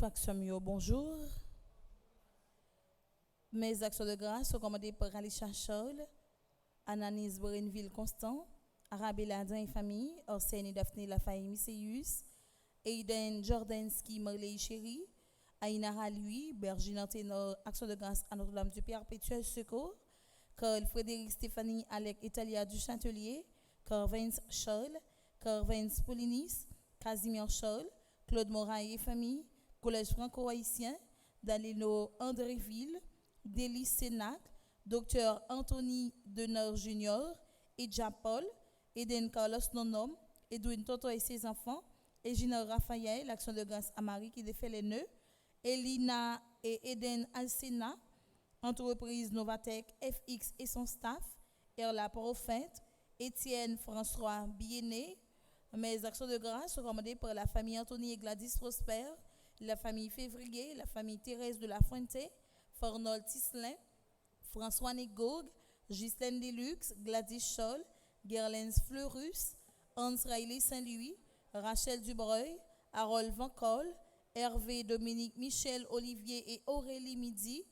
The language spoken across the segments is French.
Faction bonjour. Mes actions de grâce sont commandées par Alicia Charles, Ananis Borenville Constant, Arabella Ladin et famille, Arsène et Daphné Lafaye Misséus, Aiden Jordanski Marley Chéri, Aïnara Lui, Bergine Ténor, action de grâce à Notre-Dame du Perpétuel Secours, Carl Frédéric Stéphanie Alec Italia du Châtelier, Carl Vince Charles, Carl Vince Polinis, Casimir Charles, Claude Moraille et famille, Collège franco-haïtien, Danilo Andréville, Délice Sénac, Dr Anthony Deneur Jr., Edja Paul, Eden Carlos Nonom, Edwin Toto et ses enfants, Egina Raphaël, l'action de grâce à Marie qui défait les nœuds, Elina et Eden Alcena, entreprise Novatech FX et son staff, Erla Prophète, Étienne François Bienné. Mes actions de grâce sont commandées par la famille Anthony et Gladys Prosper, la famille Février, la famille Thérèse de la Fuente, Fornol Tislin, François Négog, Ghislaine Deluxe, Gladys Scholl, Gerlens Fleurus, Hans Riley Saint-Louis, Rachel Dubreuil, Harold Van Col, Hervé Dominique Michel Olivier et Aurélie Midi,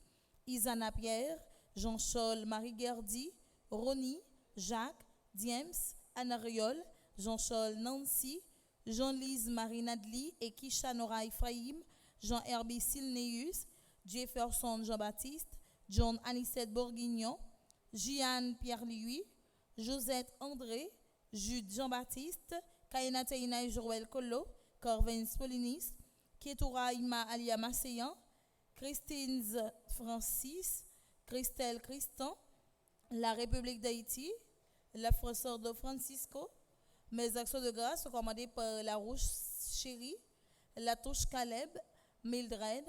Isana Pierre, Jean Scholl, Marie Gerdy, Ronnie, Jacques, Diems, Anna Riol, Jean Scholl Nancy, Jean-Lise Marie Nadli et Kisha Nora Ephraim, Jean-Herbie Silneus, Jefferson Jean-Baptiste, John Anicette Bourguignon, Jeanne Pierre-Louis, Josette André, Jude Jean-Baptiste, Kaina Teina et Joël Colo, Corvin Spolinis, Ketoura Ima Alia Masséan, Christine Francis, Christelle Christan, la République d'Haïti, la Françoise de Francisco. Mes actions de grâce sont commandées par la Rouge Chérie, la Touche Caleb, Mildred,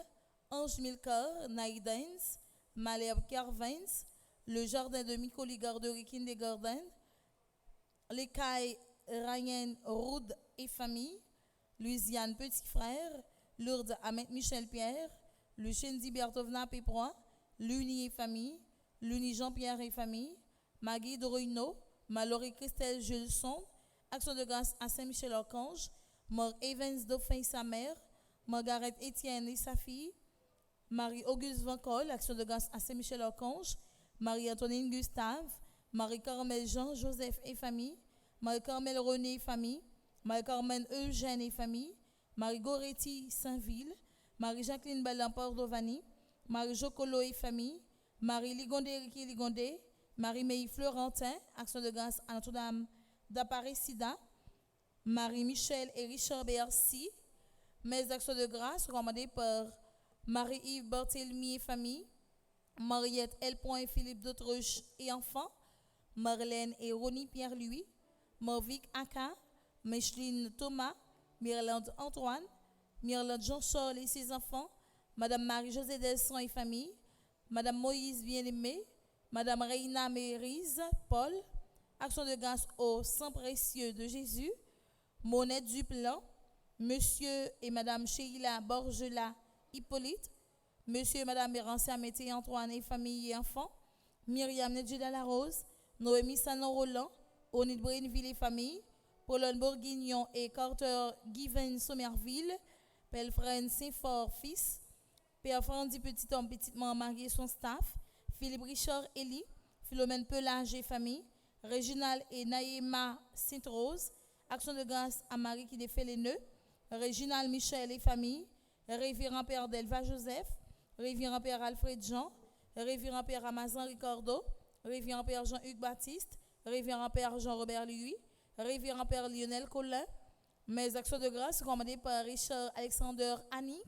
Ange Milker, Naïdens, Malherbe Carvens, le Jardin de Micoli Garderie Kindergarten, l'écaille Ryan Roud et famille, Louisiane Petit Frère, Lourdes Ahmed Michel Pierre, le Chendi Bertovna Péproin, l'Uni et famille, l'Uni Jean-Pierre et famille, Maggie Doroino, Mallory Christelle Julson, action de grâce à Saint-Michel-Archange, Mark Evans Dauphin et sa mère, Margaret Étienne et sa fille, Marie-Auguste Van Col, action de grâce à Saint-Michel-Archange, Marie-Antonine Gustave, Marie-Carmel Jean-Joseph et famille, Marie-Carmel René et famille, Marie-Carmen Eugène et famille, Marie-Goretti Saint-Ville, Marie-Jacqueline Ballan-Pordovani, Marie-Jocolo et famille, Marie-Ligondé Ricky Ligondé, Marie-Mélie Florentin, action de grâce à Notre-Dame d'Aparecida, Marie-Michel et Richard Bercy. Mes actions de grâce recommandées par Marie-Yves Barthélemy et famille, Mariette L. et Philippe Dautruche et enfants, Marlène et Ronnie Pierre-Louis, Morvic Aka, Micheline Thomas, Myrlande Antoine, Myrlande Jean-Charles et ses enfants, Madame Marie-Josée Delson et famille, Madame Moïse Bien-Aimé, Madame Reina Mérise Paul, action de grâce au sang précieux de Jésus, Monette Duplan, Monsieur et Madame Sheila Borgela Hippolyte, Monsieur et Madame Bérancia Mété Antoine et famille et enfants, Myriam Nedjida La Rose, Noémie Sanon Roland, Onid Brainville et famille, Paulone Bourguignon et Carter Given Somerville, Pelfren Saint-Fort fils, Père Frandy Petit Homme Petite Maman marié son staff, Philippe Richard Elie, Philomène Pelage et famille, Réginal et Naïma Sainte-Rose, action de grâce à Marie qui défait les nœuds, Réginal Michel et famille, Révérend Père Delva Joseph, Révérend Père Alfred Jean, Révérend Père Amazon Ricardo, Révérend Père Jean-Hugues Baptiste, Révérend Père Jean-Robert Louis, Révérend Père Lionel Collin, mes actions de grâce commandées par Richard Alexander Annick,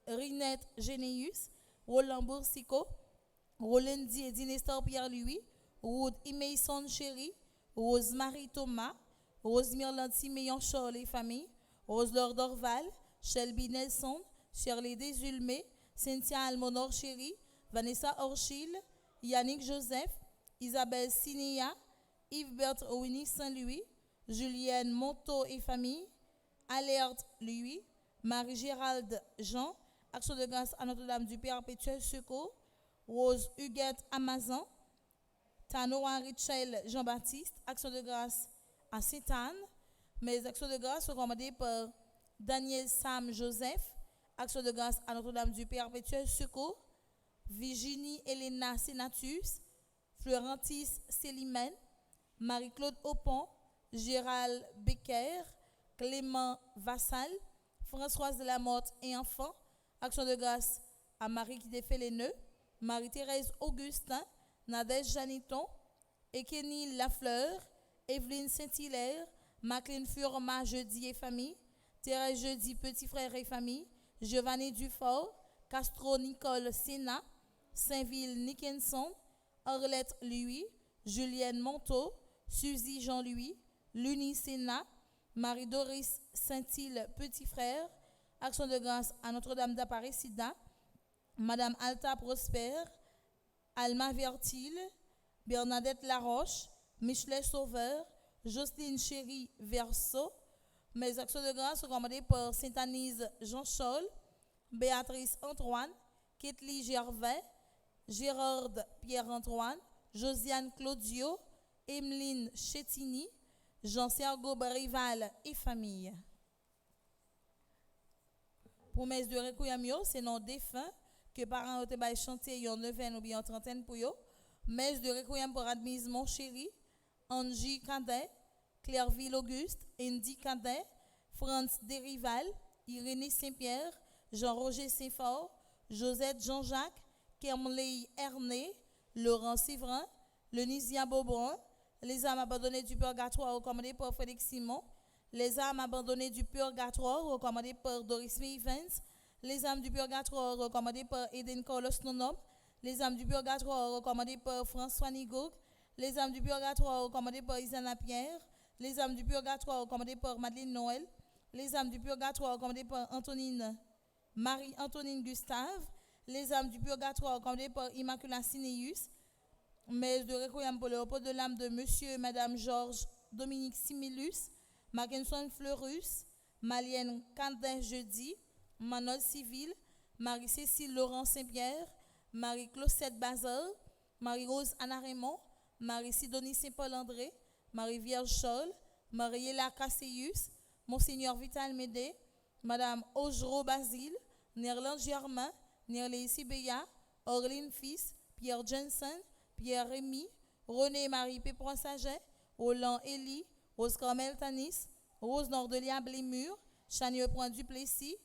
Rinette Généus, Roland Boursico, Roland Didier Nestor Pierre-Louis, Ruth Imeison Chéri, Rosemary Thomas, Rosemire Siméon Charles et famille, Rose-Laure Dorval, Shelby Nelson, Shirley Desulmé, Cynthia Almonor Chéri, Vanessa Orchil, Yannick Joseph, Isabelle Sinéa, Yves-Bert Winnie Saint-Louis, Julienne Monteau et famille, Alerte Louis, Marie-Gérald Jean, Action de grâce à Notre-Dame du Perpétuel Secours, Rose Huguette Amazon, Tanoa Richel Jean-Baptiste, Action de grâce à Sainte-Anne. Mes actions de grâce sont commandées par Daniel Sam Joseph, Action de grâce à Notre-Dame du Perpétuel Secours, Virginie Elena Senatus, Florentis Célimène, Marie-Claude Aupont, Gérald Becker, Clément Vassal, Françoise de la Motte et enfants. Action de grâce à Marie qui défait les nœuds, Marie-Thérèse Augustin, Nadège Janiton, Ekenil Lafleur, Evelyne Saint-Hilaire, Maclean Furma Jeudi et famille, Thérèse Jeudi Petit Frère et famille, Giovanni Dufort, Castro Nicole Sénat, Saint-Ville Nickenson, Arlette Louis, Julienne Monteau, Suzy Jean-Louis, Luni Sénat, Marie-Doris Saint-Ile Petit Frère, Action de grâce à Notre-Dame d'Apparicidad, Madame Alta Prosper, Alma Vertil, Bernadette Laroche, Michelet Sauveur, Jocelyne Chéri Verso. Mes actions de grâce sont commandées par Sainte-Anise Jean Scholl, Béatrice Antoine, Ketli Gervais, Gérard Pierre-Antoine, Josiane Claudio, Emeline Chetini, Jean-Sergo Barival et famille. Promesse de recueillement, c'est non défunt que parents ont chanté en neuvaine ou bien en trentaine pour eux. Messe de recueillement pour Admise Mon Chéri, Angie Cadet, Clairville Auguste, Andy Cadet, Franz Derival, Irénée Saint-Pierre, Jean-Roger Saint-Fort, Josette Jean-Jacques, Kermley Ernest, Laurent Séverin, Lenisia Bobon, les âmes abandonnées du purgatoire recommandées par Frédéric Simon, les âmes abandonnées du purgatoire recommandées par Doris Evans, les âmes du purgatoire recommandées par Eden Carlos Nonom, les âmes du purgatoire recommandées par François Nigouk, les âmes du purgatoire recommandées par Isana Pierre, les âmes du purgatoire recommandées par Madeleine Noël, les âmes du purgatoire recommandées par Marie-Antonine Gustave, les âmes du purgatoire recommandées par Immaculata Cineus, messe de requiem pour le repos de l'âme de Monsieur et Madame Georges Dominique Similus, Mackinson Fleurus, Malienne Candin Jeudi, Manol Civil, Marie-Cécile Laurent Saint-Pierre, Marie-Clausette Bazar, Marie-Rose Anna Raymond, Marie-Sidonie Saint-Paul-André, Marie-Vierge Scholl, Marie-Hélène Casséus, Monseigneur Vital Médé, Madame Ojero Basile, Nerland Germain, Nerlé Sibeya, Orline Fils, Pierre Jensen, Pierre Rémy, René-Marie Pépron-Saget, Roland Élie, Rose Carmel Tanis, Rose Nordelia Blémur, Chanier Point Duplessis,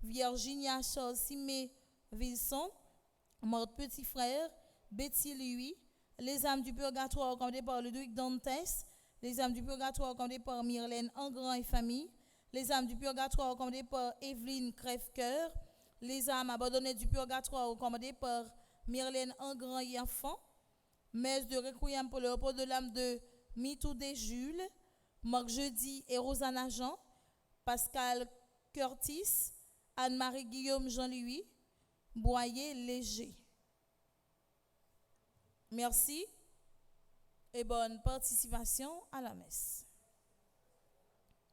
Virginia Charles Simé Vilson, Morte Petit Frère, Betty Louis, les âmes du purgatoire recommandées par Ludwig Dantes, les âmes du purgatoire recommandées par Myrlène Engrand et famille, les âmes du purgatoire recommandées par Evelyne Crèvecoeur, les âmes abandonnées du purgatoire recommandées par Myrlène Engrand et enfants, messe de requiem pour le repos de l'âme de Mitoudé Jules, Marc Jeudi et Rosanna Jean, Pascal Curtis, Anne-Marie Guillaume Jean-Louis, Boyer Léger. Merci et bonne participation à la messe.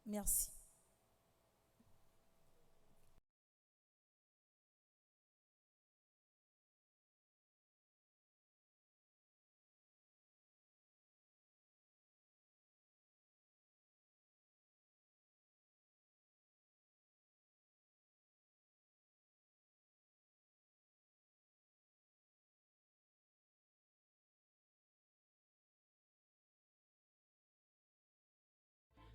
Merci.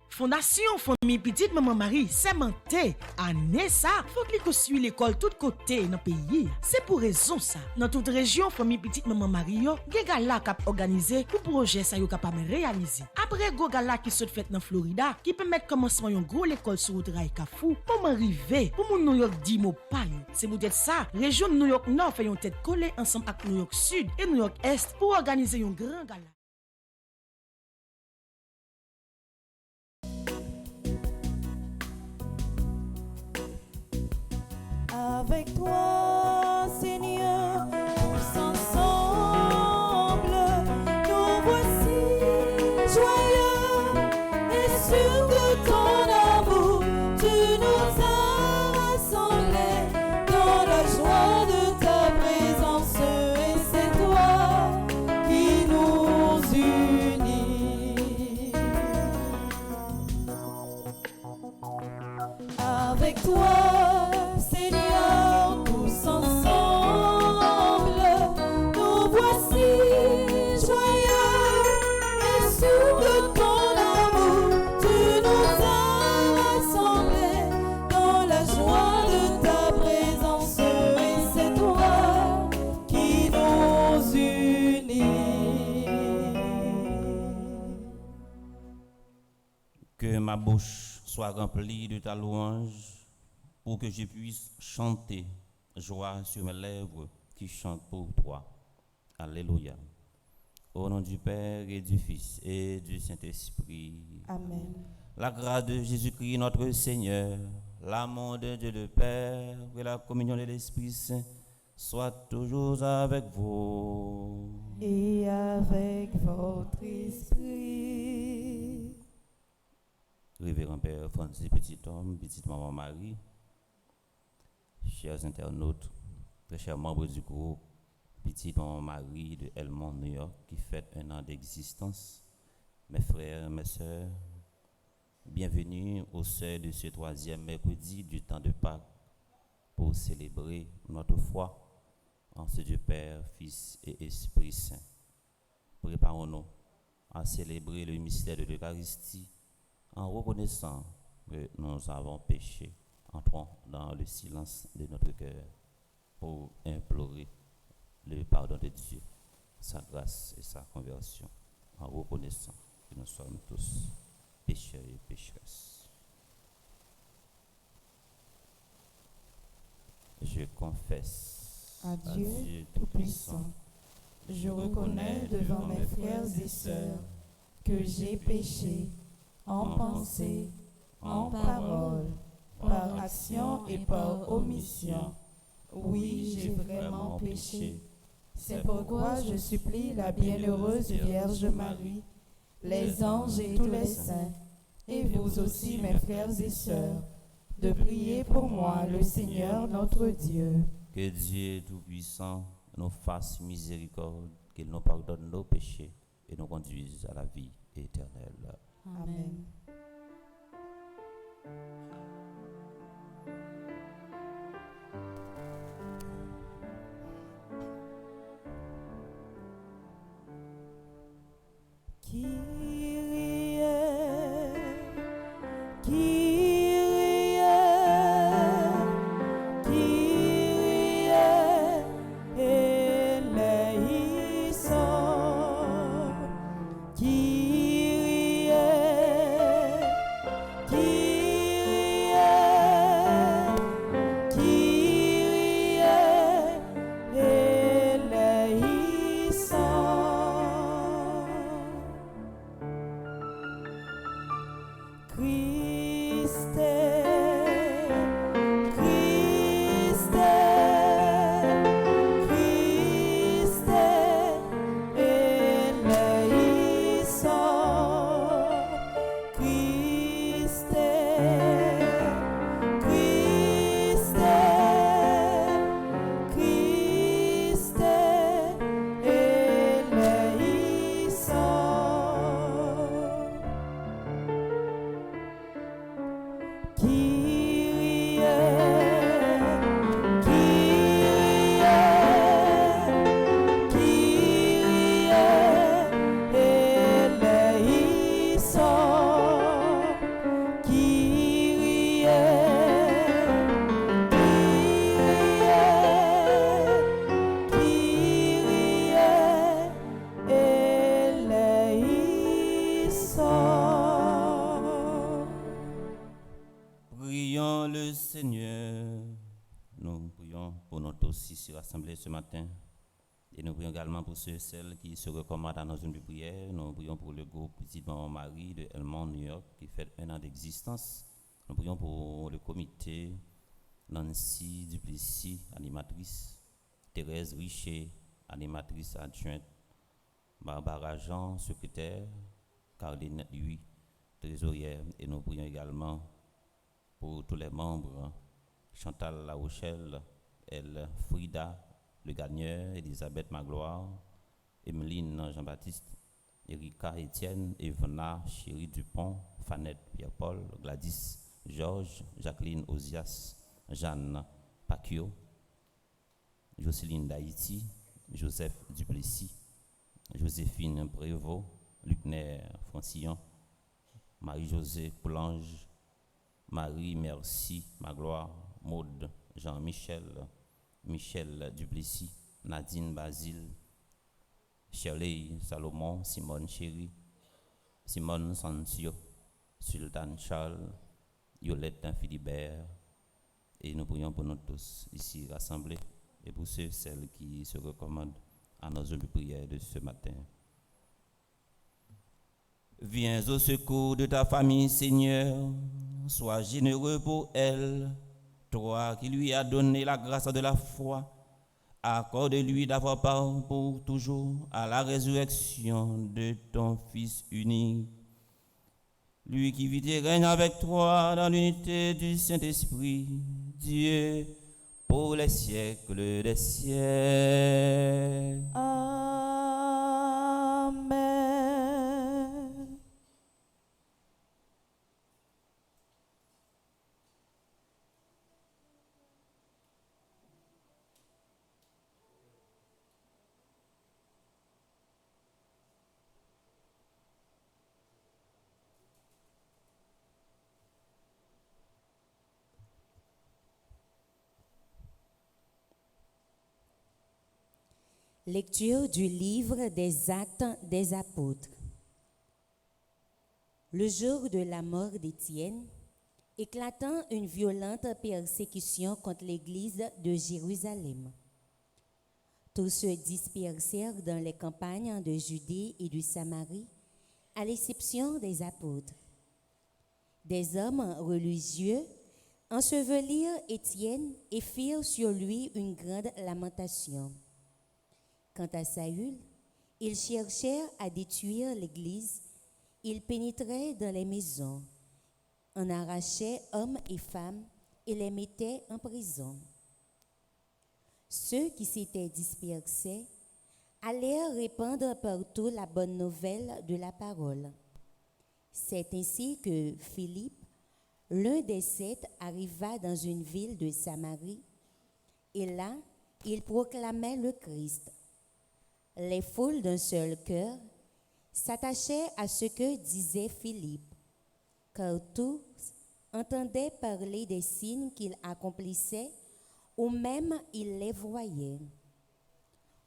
Fondation Famille Petite Maman Marie, c'est menté. Année ça, faut que suit l'école tout côté dans le pays. C'est pour raison ça. Dans toute région, Famille Petite Maman Marie, yo, gala kap organisé pour projet ça yo capable réaliser. Après go gala qui se fait dans Florida, qui permet commencement yon gros l'école sur route Ray Kafou, pour arriver, pour mon New York di mo pa yo. C'est peut-être ça, région New York Nord fait yon tête collée ensemble avec New York Sud et New York Est pour organiser un grand gala. Avec toi, Seigneur, tous ensemble, nous voici joyeux et sûrs de ton amour. Tu nous as rassemblés dans la joie de ta présence et c'est toi qui nous unit. Avec toi, Seigneur, tous ensemble, nous voici joyeux et sûrs de ton amour. Tu nous as rassemblés dans la joie de ta présence et c'est toi qui nous unit. Que ma bouche soit remplie de ta louange, pour que je puisse chanter, joie sur mes lèvres qui chantent pour toi. Alléluia. Au nom du Père et du Fils et du Saint-Esprit. Amen. La grâce de Jésus-Christ notre Seigneur, l'amour de Dieu le Père et la communion de l'Esprit Saint soient toujours avec vous. Et avec votre esprit. Révérend Père Francis Petit Homme, Petite Maman Marie, chers internautes, très chers membres du groupe Petite Maman Marie de Elmont, New York, qui fête un an d'existence, mes frères, mes sœurs, bienvenue au seuil de ce 3e mercredi du temps de Pâques pour célébrer notre foi en ce Dieu Père, Fils et Esprit Saint. Préparons-nous à célébrer le mystère de l'Eucharistie en reconnaissant que nous avons péché. Entrons dans le silence de notre cœur pour implorer le pardon de Dieu, sa grâce et sa conversion, en reconnaissant que nous sommes tous pécheurs et pécheresses. Je confesse À Dieu Tout-Puissant, je reconnais devant mes frères et sœurs que j'ai péché en pensée, en parole, par action et par omission. Oui, j'ai vraiment péché. C'est pourquoi je supplie la bienheureuse Vierge Marie, les anges et tous les saints, et vous aussi, mes frères et sœurs, de prier pour moi, le Seigneur notre Dieu. que Dieu Tout-Puissant nous fasse miséricorde, qu'il nous pardonne nos péchés et nous conduise à la vie éternelle. Amen. Kyrie, Kyrie, Kyrie eleison. Kyrie, Kyrie Prions le Seigneur. Nous prions pour nous tous ici rassemblés ce matin. Et nous prions également pour ceux et celles qui se recommandent à nos zones de prière. Nous prions pour le groupe Petite Maman Marie de Elmont, New York, qui fait 1 an d'existence. Nous prions pour le comité Nancy Duplessis, animatrice, Thérèse Richer, animatrice adjointe, Barbara Jean, secrétaire, Caroline Lui, trésorière. Et nous prions également pour tous les membres, Chantal La Rochelle, Elle Frida, le gagneur, Elisabeth Magloire, Emeline Jean-Baptiste, Erika Étienne, Evna, Chérie Dupont, Fanette Pierre-Paul, Gladys, Georges, Jacqueline Ozias, Jeanne Pacquiao, Jocelyne d'Haïti, Joseph Duplessis, Joséphine Prévost, Lucner Francillon, Marie-Josée Poulange, Marie Merci Magloire, Maude Jean-Michel, Michel Duplessis, Nadine Basile, Shirley Salomon, Simone Chéri, Simone Sancio, Sultan Charles, Yolette Philibert. Et nous prions pour nous tous ici rassemblés et pour ceux et celles qui se recommandent à nos heures de prière de ce matin. Viens au secours de ta famille, Seigneur. Sois généreux pour elle. Toi qui lui as donné la grâce de la foi, accorde-lui d'avoir part pour toujours à la résurrection de ton Fils unique. Lui qui vit et règne avec toi dans l'unité du Saint-Esprit, Dieu, pour les siècles des siècles. Amen. Lecture du livre des Actes des Apôtres. Le jour de la mort d'Étienne, éclatant une violente persécution contre l'Église de Jérusalem. Tous se dispersèrent dans les campagnes de Judée et de Samarie, à l'exception des apôtres. Des hommes religieux ensevelirent Étienne et firent sur lui une grande lamentation. Quant à Saül, ils cherchèrent à détruire l'Église. Ils pénétraient dans les maisons, en arrachaient hommes et femmes et les mettaient en prison. Ceux qui s'étaient dispersés allèrent répandre partout la bonne nouvelle de la parole. C'est ainsi que Philippe, l'un des 7, arriva dans une ville de Samarie, et là, il proclamait le Christ. Les foules d'un seul cœur s'attachaient à ce que disait Philippe, car tous entendaient parler des signes qu'il accomplissait, ou même ils les voyaient.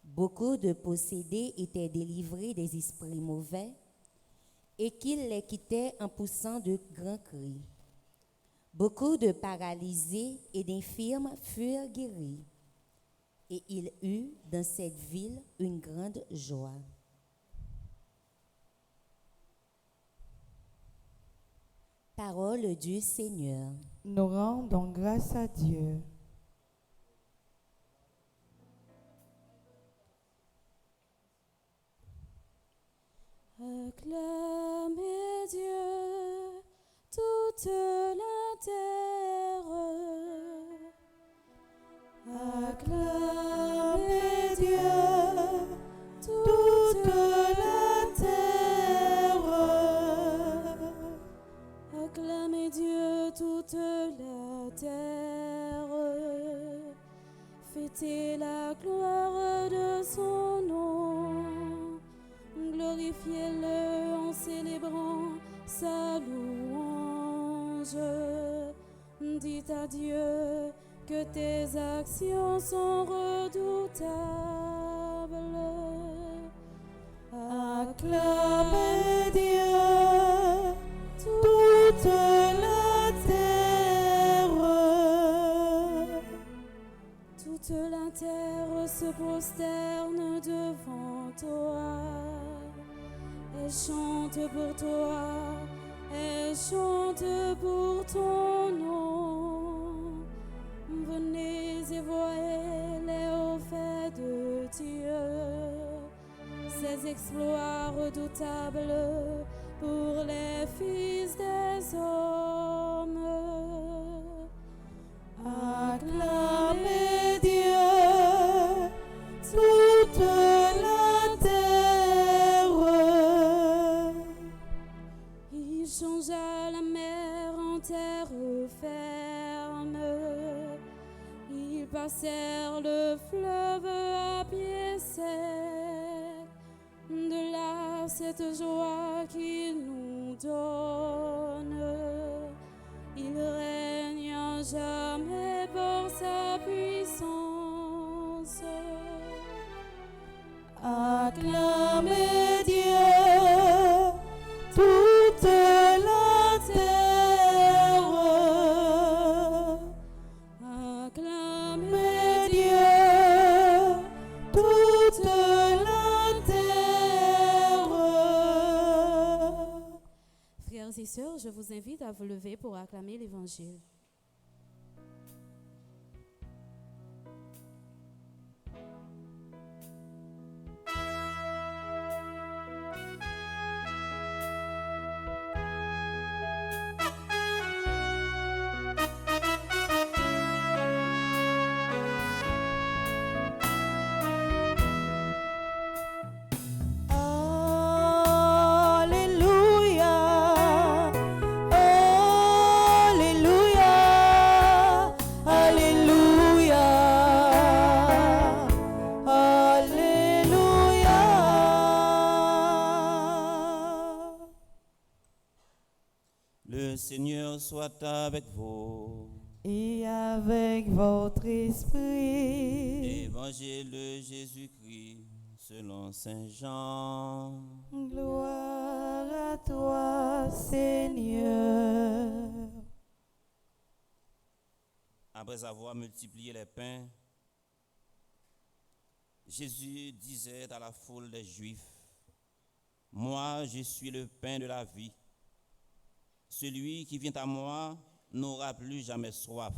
Beaucoup de possédés étaient délivrés des esprits mauvais, et qu'ils les quittaient en poussant de grands cris. Beaucoup de paralysés et d'infirmes furent guéris. Et il eut dans cette ville une grande joie. Parole du Seigneur. Nous rendons grâce à Dieu. Acclamez Dieu, toute la terre. Acclamez Dieu, toute la terre. Acclamez Dieu, toute la terre. Fêtez la gloire de son nom. Glorifiez-le en célébrant sa louange. Dites à Dieu que tes actions sont redoutables. Acclamez Dieu, toute la terre. la terre se prosterne devant toi. Elle chante pour toi, elle chante pour ton nom. Venez et voyez les hauts faits de Dieu, ses exploits redoutables pour les fils des hommes. Acclamez Dieu, toute la terre. Il changea la mer en terre ferme. Ils passèrent le fleuve à pied sec. De là, cette joie qu'il nous donne. Il règne à jamais par sa puissance. Acclamez Dieu, toute la terre. Acclamez Dieu, toute la terre. Frères et sœurs, je vous invite à vous lever pour acclamer l'Évangile. Alléluia, Alléluia, Alléluia, Alléluia. Le Seigneur soit avec vous. Et avec votre esprit, Évangile de Jésus-Christ selon Saint Jean. gloire à toi, Seigneur. Après avoir multiplié les pains, Jésus disait à la foule des Juifs, « Moi, je suis le pain de la vie. Celui qui vient à moi n'aura plus jamais soif.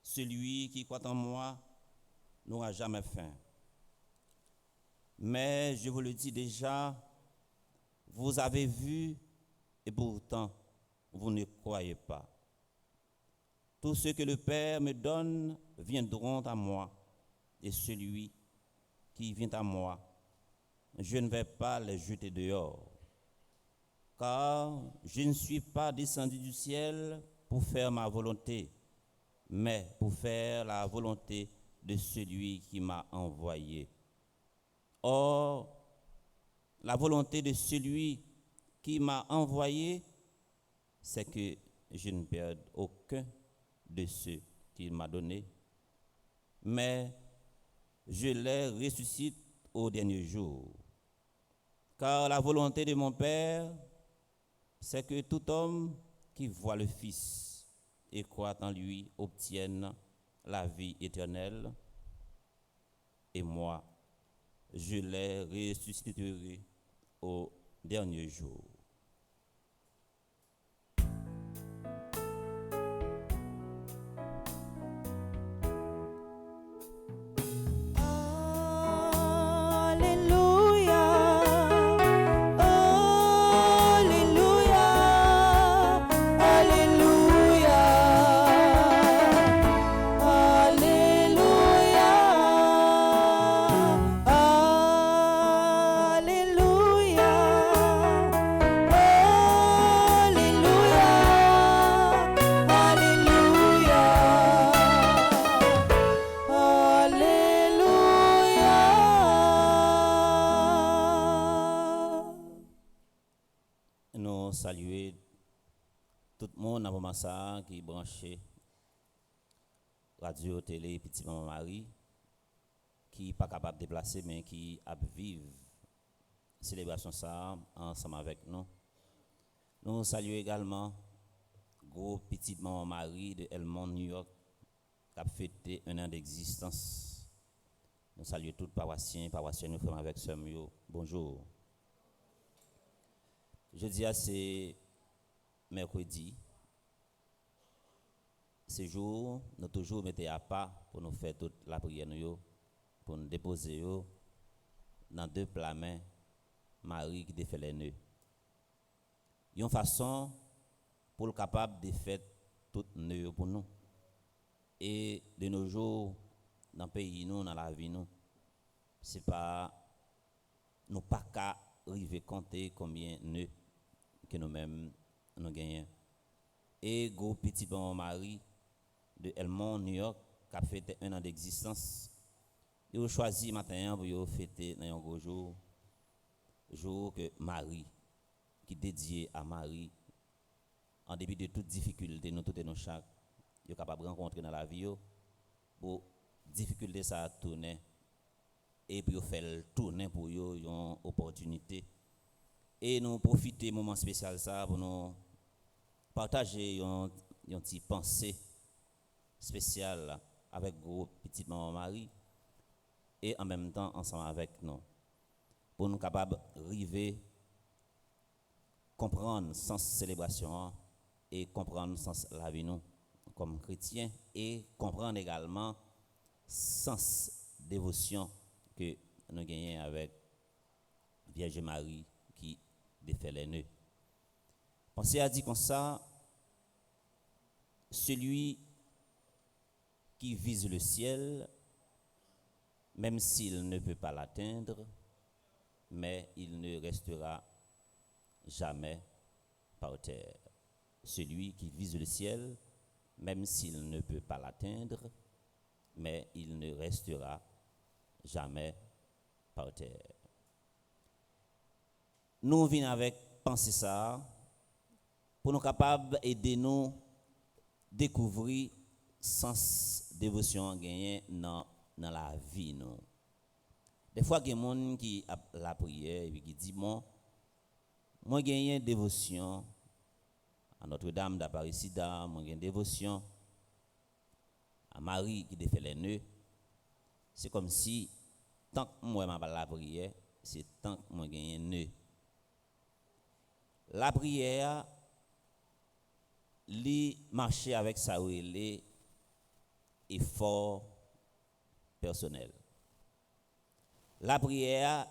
Celui qui croit en moi n'aura jamais faim. Mais je vous le dis déjà, vous avez vu et pourtant vous ne croyez pas. Tout ce que le Père me donne viendront à moi, et celui qui vient à moi, je ne vais pas les jeter dehors. Car je ne suis pas descendu du ciel pour faire ma volonté, mais pour faire la volonté de celui qui m'a envoyé. Or, la volonté de celui qui m'a envoyé, c'est que je ne perde aucun de ceux qu'il m'a donnés, mais je les ressuscite au dernier jour. Car la volonté de mon Père, c'est que tout homme qui voit le Fils et croit en lui obtienne la vie éternelle. Et moi, je les ressusciterai au dernier jour. Alléluia, Alléluia, Alléluia, Alléluia, Alléluia, Nous saluons tout le monde avant ça qui est branché radio, télé, petit maman Marie, qui n'est pas capable de déplacer mais qui a vivre célébration ça ensemble avec nous. Nous saluons également gros petite maman Marie de Elmont, New York, qui a fêté 1 an d'existence. Nous saluons tous paroissiens, paroissiennes, nous frères avec sœurs. Bonjour. Jeudi, c'est mercredi. Ce jour, nous toujours mettons à part pour nous faire toute la prière, pour nous déposer dans 2 plats mains, Marie qui défait les nœuds. Une façon pour le capable de faire tout nœud pour nous. Et de nos jours, dans le pays, nous, dans la vie, nous, c'est pas, nous pas qu'à arriver compter combien de nœuds que nous-mêmes nous gagnons. Et gros petit bon Marie de Elmont, New York, qui a fêté 1 an d'existence, ils ont choisi matin pour fêter dans un gros jour que Marie, qui est dédié à Marie, en dépit de toutes difficultés, nous toutes et nous chaque, nous sommes capables de rencontrer dans la vie, pour difficulté ça tourner et puis faire le tourner pour eux une opportunité. Et nous profiter moment spécial ça pour nous partager une petite pensée spéciale avec gros petite maman Marie et en même temps ensemble avec nous pour nous capables d'arriver comprendre sens célébration et comprendre sens la vie nous comme chrétiens et comprendre également sens dévotion que nous gagnons avec Vierge Marie qui défait les nœuds. Pensez à dire comme ça, celui qui vise le ciel, même s'il ne peut pas l'atteindre, mais il ne restera jamais par terre. Celui qui vise le ciel, même s'il ne peut pas l'atteindre, mais il ne restera jamais par terre. Nous venons avec penser ça pour nous capables d'aider nous découvrir sens dévotion gagné dans la vie nous. Des fois il y a des gens qui a la prière et qui dit moi gagné dévotion à Notre-Dame d'Apparicisida, moi gagné dévotion à Marie qui défait les nœuds. C'est comme si tant que moi m'a la prière, c'est tant que moi gagné nœud. La prière li marcher avec sa relé effort personnel. La prière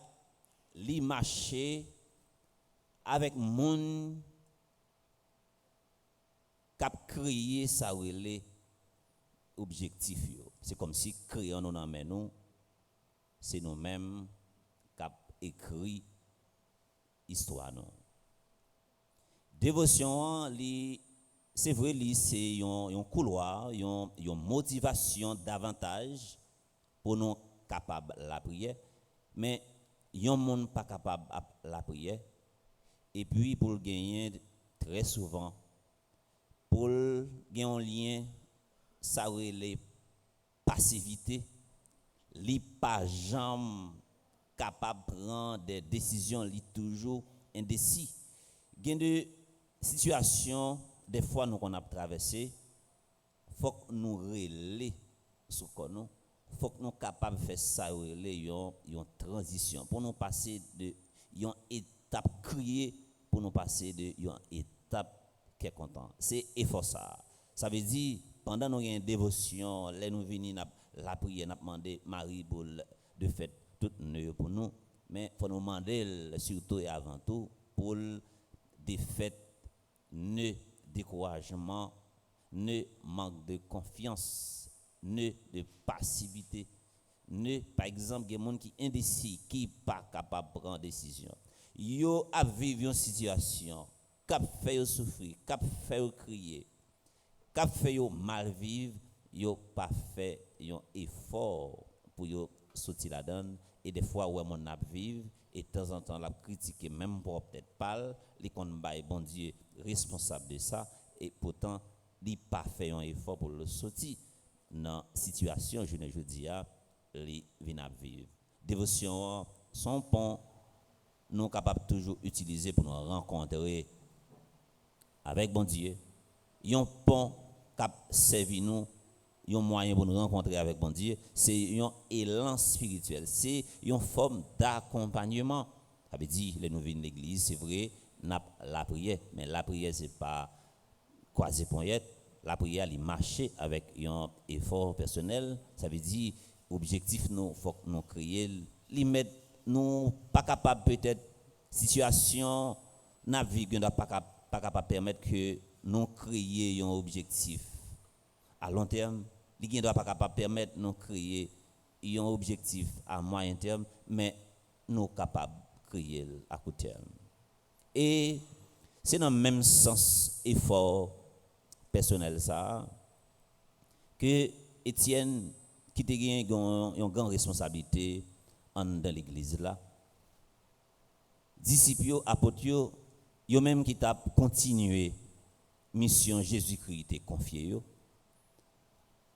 li marcher avec moun cap créer sa relé objectif yo. C'est comme si créons nous dans nous, c'est nous-mêmes cap écrit histoire nous. Dévotion c'est vrai c'est un couloir, une motivation davantage pour nous capables la prière, mais yon monde pas capable la prière et puis pour gagner très souvent pour gagner un lien ça relève passivité, li pas jamais capable prendre des décisions, li toujours indécis. Gain de situation des fois nous qu'on a traversé, faut que nous relais sur nous, faut que nous capable faire ça relais une transition pour nous passer de une étape criée pour nous passer de une étape qui est content. C'est effort ça. Ça veut dire pendant nous une dévotion, là nous venons la prière, n'a demandé Marie pour de fait tout nœud pour nous, mais faut nous demander surtout et avant tout pour des faits ne découragement, ne manque de confiance, ne de passivité, ne par exemple des gens qui indécis, qui pas capable de prendre décision. Yo a vivre une situation, cap fait souffrir, cap fait crier, cap fait mal vivre, yo pas fait un effort pour yo sortir la donne et des fois ouais mon a vivre et de temps en temps la critiquer même pour peut-être pas les qu'on bail bon Dieu responsable de ça et pourtant il pas fait un effort pour le sortir dans situation je dis à li vinn vivre dévotion son pont nous capable toujours utiliser pour nous rencontrer avec bon Dieu un pont cap servi nous un moyen pour nous rencontrer avec bon Dieu, c'est un élan spirituel, c'est une forme d'accompagnement. Ça veut dire, les nous venons de l'église, c'est vrai, la prière, mais la prière, c'est pas croiser poignette. La prière, elle marcher avec un effort personnel. Ça veut dire, objectif, nous, faut que nous créer, limite, nous pas capable peut-être, situation, n'a vie, nous pas capable permettre que nous créions un objectif à long terme. Il ne doit pas capable permettre nous créer un objectif à moyen terme, mais nous capables de créer à court terme. Et c'est dans le même sens effort personnel ça que Étienne qui a une grande responsabilité dans l'église là. Disciples, apôtres, yo même qui t'a continué mission Jésus-Christ est confié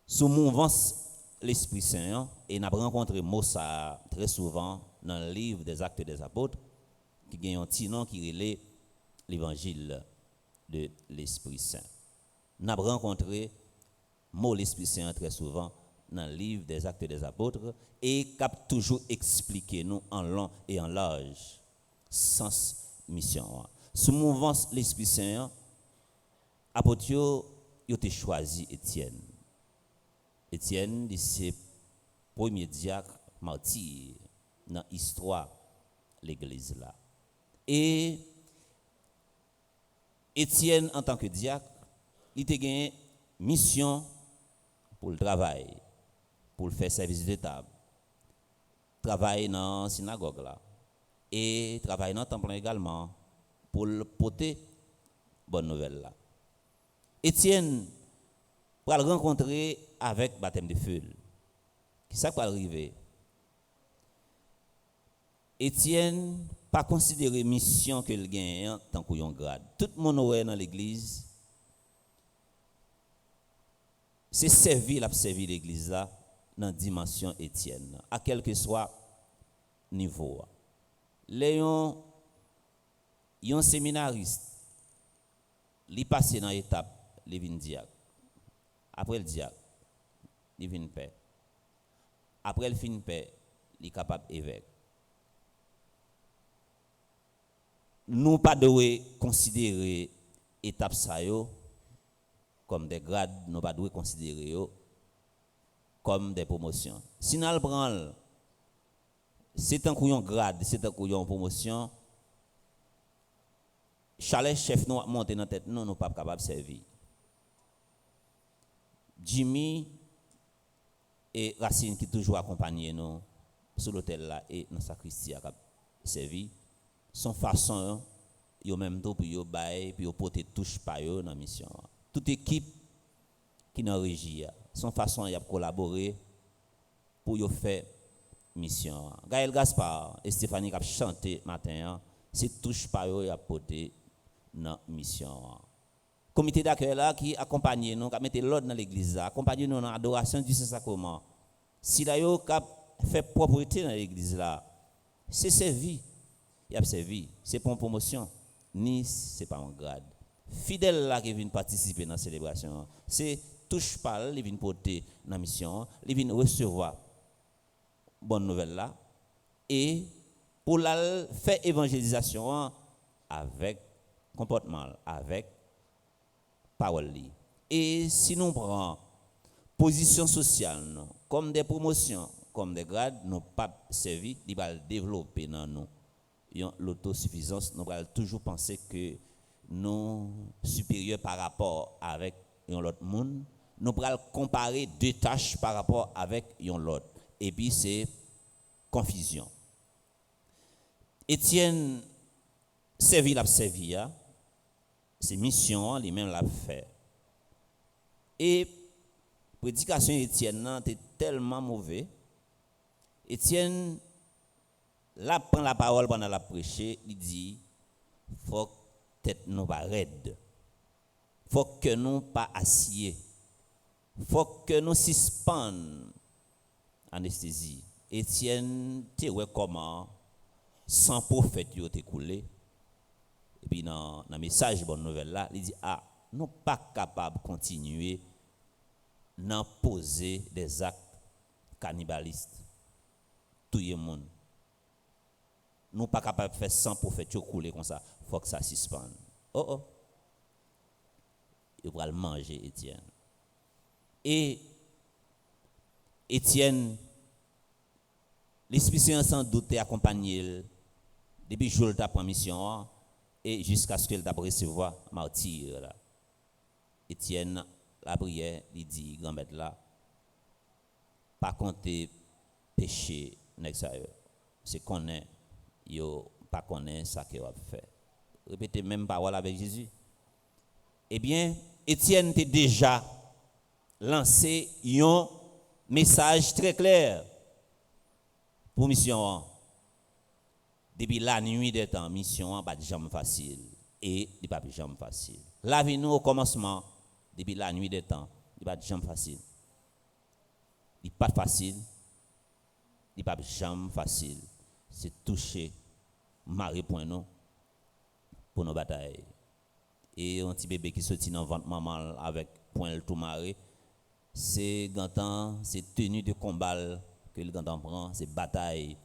sous mouvance l'Esprit Saint et n'a rencontré Mossa très souvent dans le livre des Actes des Apôtres qui a un petit nom qui relève l'évangile de l'Esprit Saint. N'a rencontré l'Esprit Saint très souvent dans le livre des Actes des Apôtres et qui a toujours expliqué nous en long et en large sens mission. Sous mouvance l'Esprit Saint, apôtres yo ont choisi Étienne. Étienne, c'est le premier diacre martyr dans l'histoire de l'église là. Et Étienne, en tant que diacre, il a gagné mission pour le travail, pour le faire service de table, travailler dans la synagogue là, et travailler dans le temple également, pour le porter bonne nouvelle là. Étienne pour le rencontrer avec baptême de feu. Qui ça va arriver? Étienne pas considérer mission que le gagne tant qu'on grade. Tout le monde est dans l'église. C'est servir l'église là dans dimension Étienne, à quel que soit niveau. Léon un séminariste, il passe dans l'étape, il vient diacre. Après le diacre, il vient paix. Après le fin paix, il est capable d'évêque. Nous pas devons considérer étape ça comme des grades, nous pas devons considérer comme des promotions. Si nous le prenons, c'est un couillon grade, c'est un couillon promotion. Chalet chef nous monter dans tête nous pas capable de servir. Jimmy et Racine qui toujours accompagné nous sur l'hôtel là et dans sacristie a servi son façon yo même temps pour yo bail puis yo porter touche pa yo dans mission. Toute équipe qui dans régie son façon y a collaborer pour yo faire mission. Gaël Gaspard et Stéphanie qui a chanté matin c'est touche pa yo y a porter dans mission. Comité d'accueil là qui accompagne nous, qui mettait l'ordre dans l'église là, accompagne nous dans l'adoration du Saint-Sacrement. Si là yo qui fait propreté dans l'église là, c'est servi. Il a servi, c'est pas une promotion, ni c'est pas un grade. Fidèle là qui vient participer dans la célébration, c'est touche pas, il vient porter dans la mission, il vient recevoir bonne nouvelle là et pour la faire évangélisation avec comportement, avec parole. Et si nous prenons position sociale comme des promotions, comme des grades, nous pas servi, il va développer dans nous l'autosuffisance. Nous allons toujours penser que nous supérieurs par rapport avec l'autre monde. Nous allons comparer deux tâches par rapport avec l'autre. Et puis c'est confusion. Étienne servi l'a servi, c'est mission lui-même l'a fait. Et prédication Étienne était tellement mauvais. Étienne là prend la parole pendant la prêcher, il dit faut tête nous pas raide. Faut que nous pas acier. Faut que nous suspendre anesthésie. Étienne tu vois comment sans prophète yo te coulé. Et puis dans le message bonne nouvelle là, il dit nous pas capable de continuer n'a posé des actes cannibalistes. Tout le monde. Nous pas capable de faire 100 prophètes couler comme ça. Il faut que ça suspende. Oh. Il va le manger, Étienne. Et Étienne, l'Esprit Saint sans doute accompagné depuis le jour de ta mission et jusqu'à ce qu'il t'a recevoir martyr là. Étienne la prière, il dit grand-maître là, pas compter péché c'est connaît yo pas connaît ça que va faire. Répétez même parole avec Jésus. Eh bien, Étienne t'a déjà lancé un message très clair pour mission. Depuis la nuit des temps, mission pas jamais facile et il pas jamais facile. La vie nous au commencement, depuis la nuit des temps, il pas jamais facile. Il pas facile. Il pas jamais facile. C'est toucher Marie point nous pour nos batailles. Et un petit bébé qui sortit dans ventre maman avec point le tout maré, c'est gantan, c'est tenue de combat que le gantan prend, c'est bataille,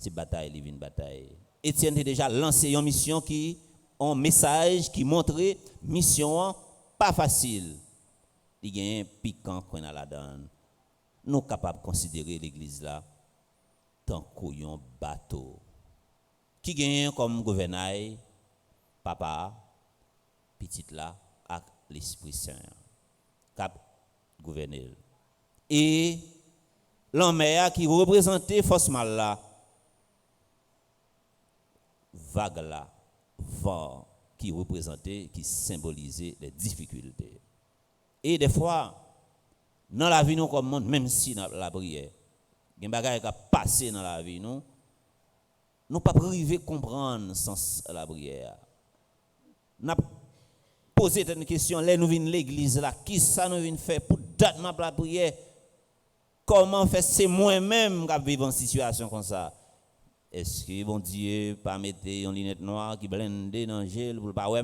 il bataille. Étienne a déjà lancé une mission qui un message qui montrait mission pas facile. Il y a un piquant qu'on a là-dedans. Nous capables de considérer l'église là tant qu'un bateau qui gagne comme gouvernail papa petite là avec l'Esprit Saint cap gouverner et l'homme qui représentait force mal là vague là vent qui représentait qui symbolisait les difficultés et des fois dans la vie nous comme monde même si dans la prière il y a des bagages qui passent dans la vie nous pas arriver comprendre sens la prière. N'a posé une question là nous venons l'église là qui ça nous vient faire pour date la prière comment faire c'est moi-même qui vivre en situation comme ça. Est-ce que bon Dieu pas mettre une lunette noire qui blende dans gel pour pas ouais?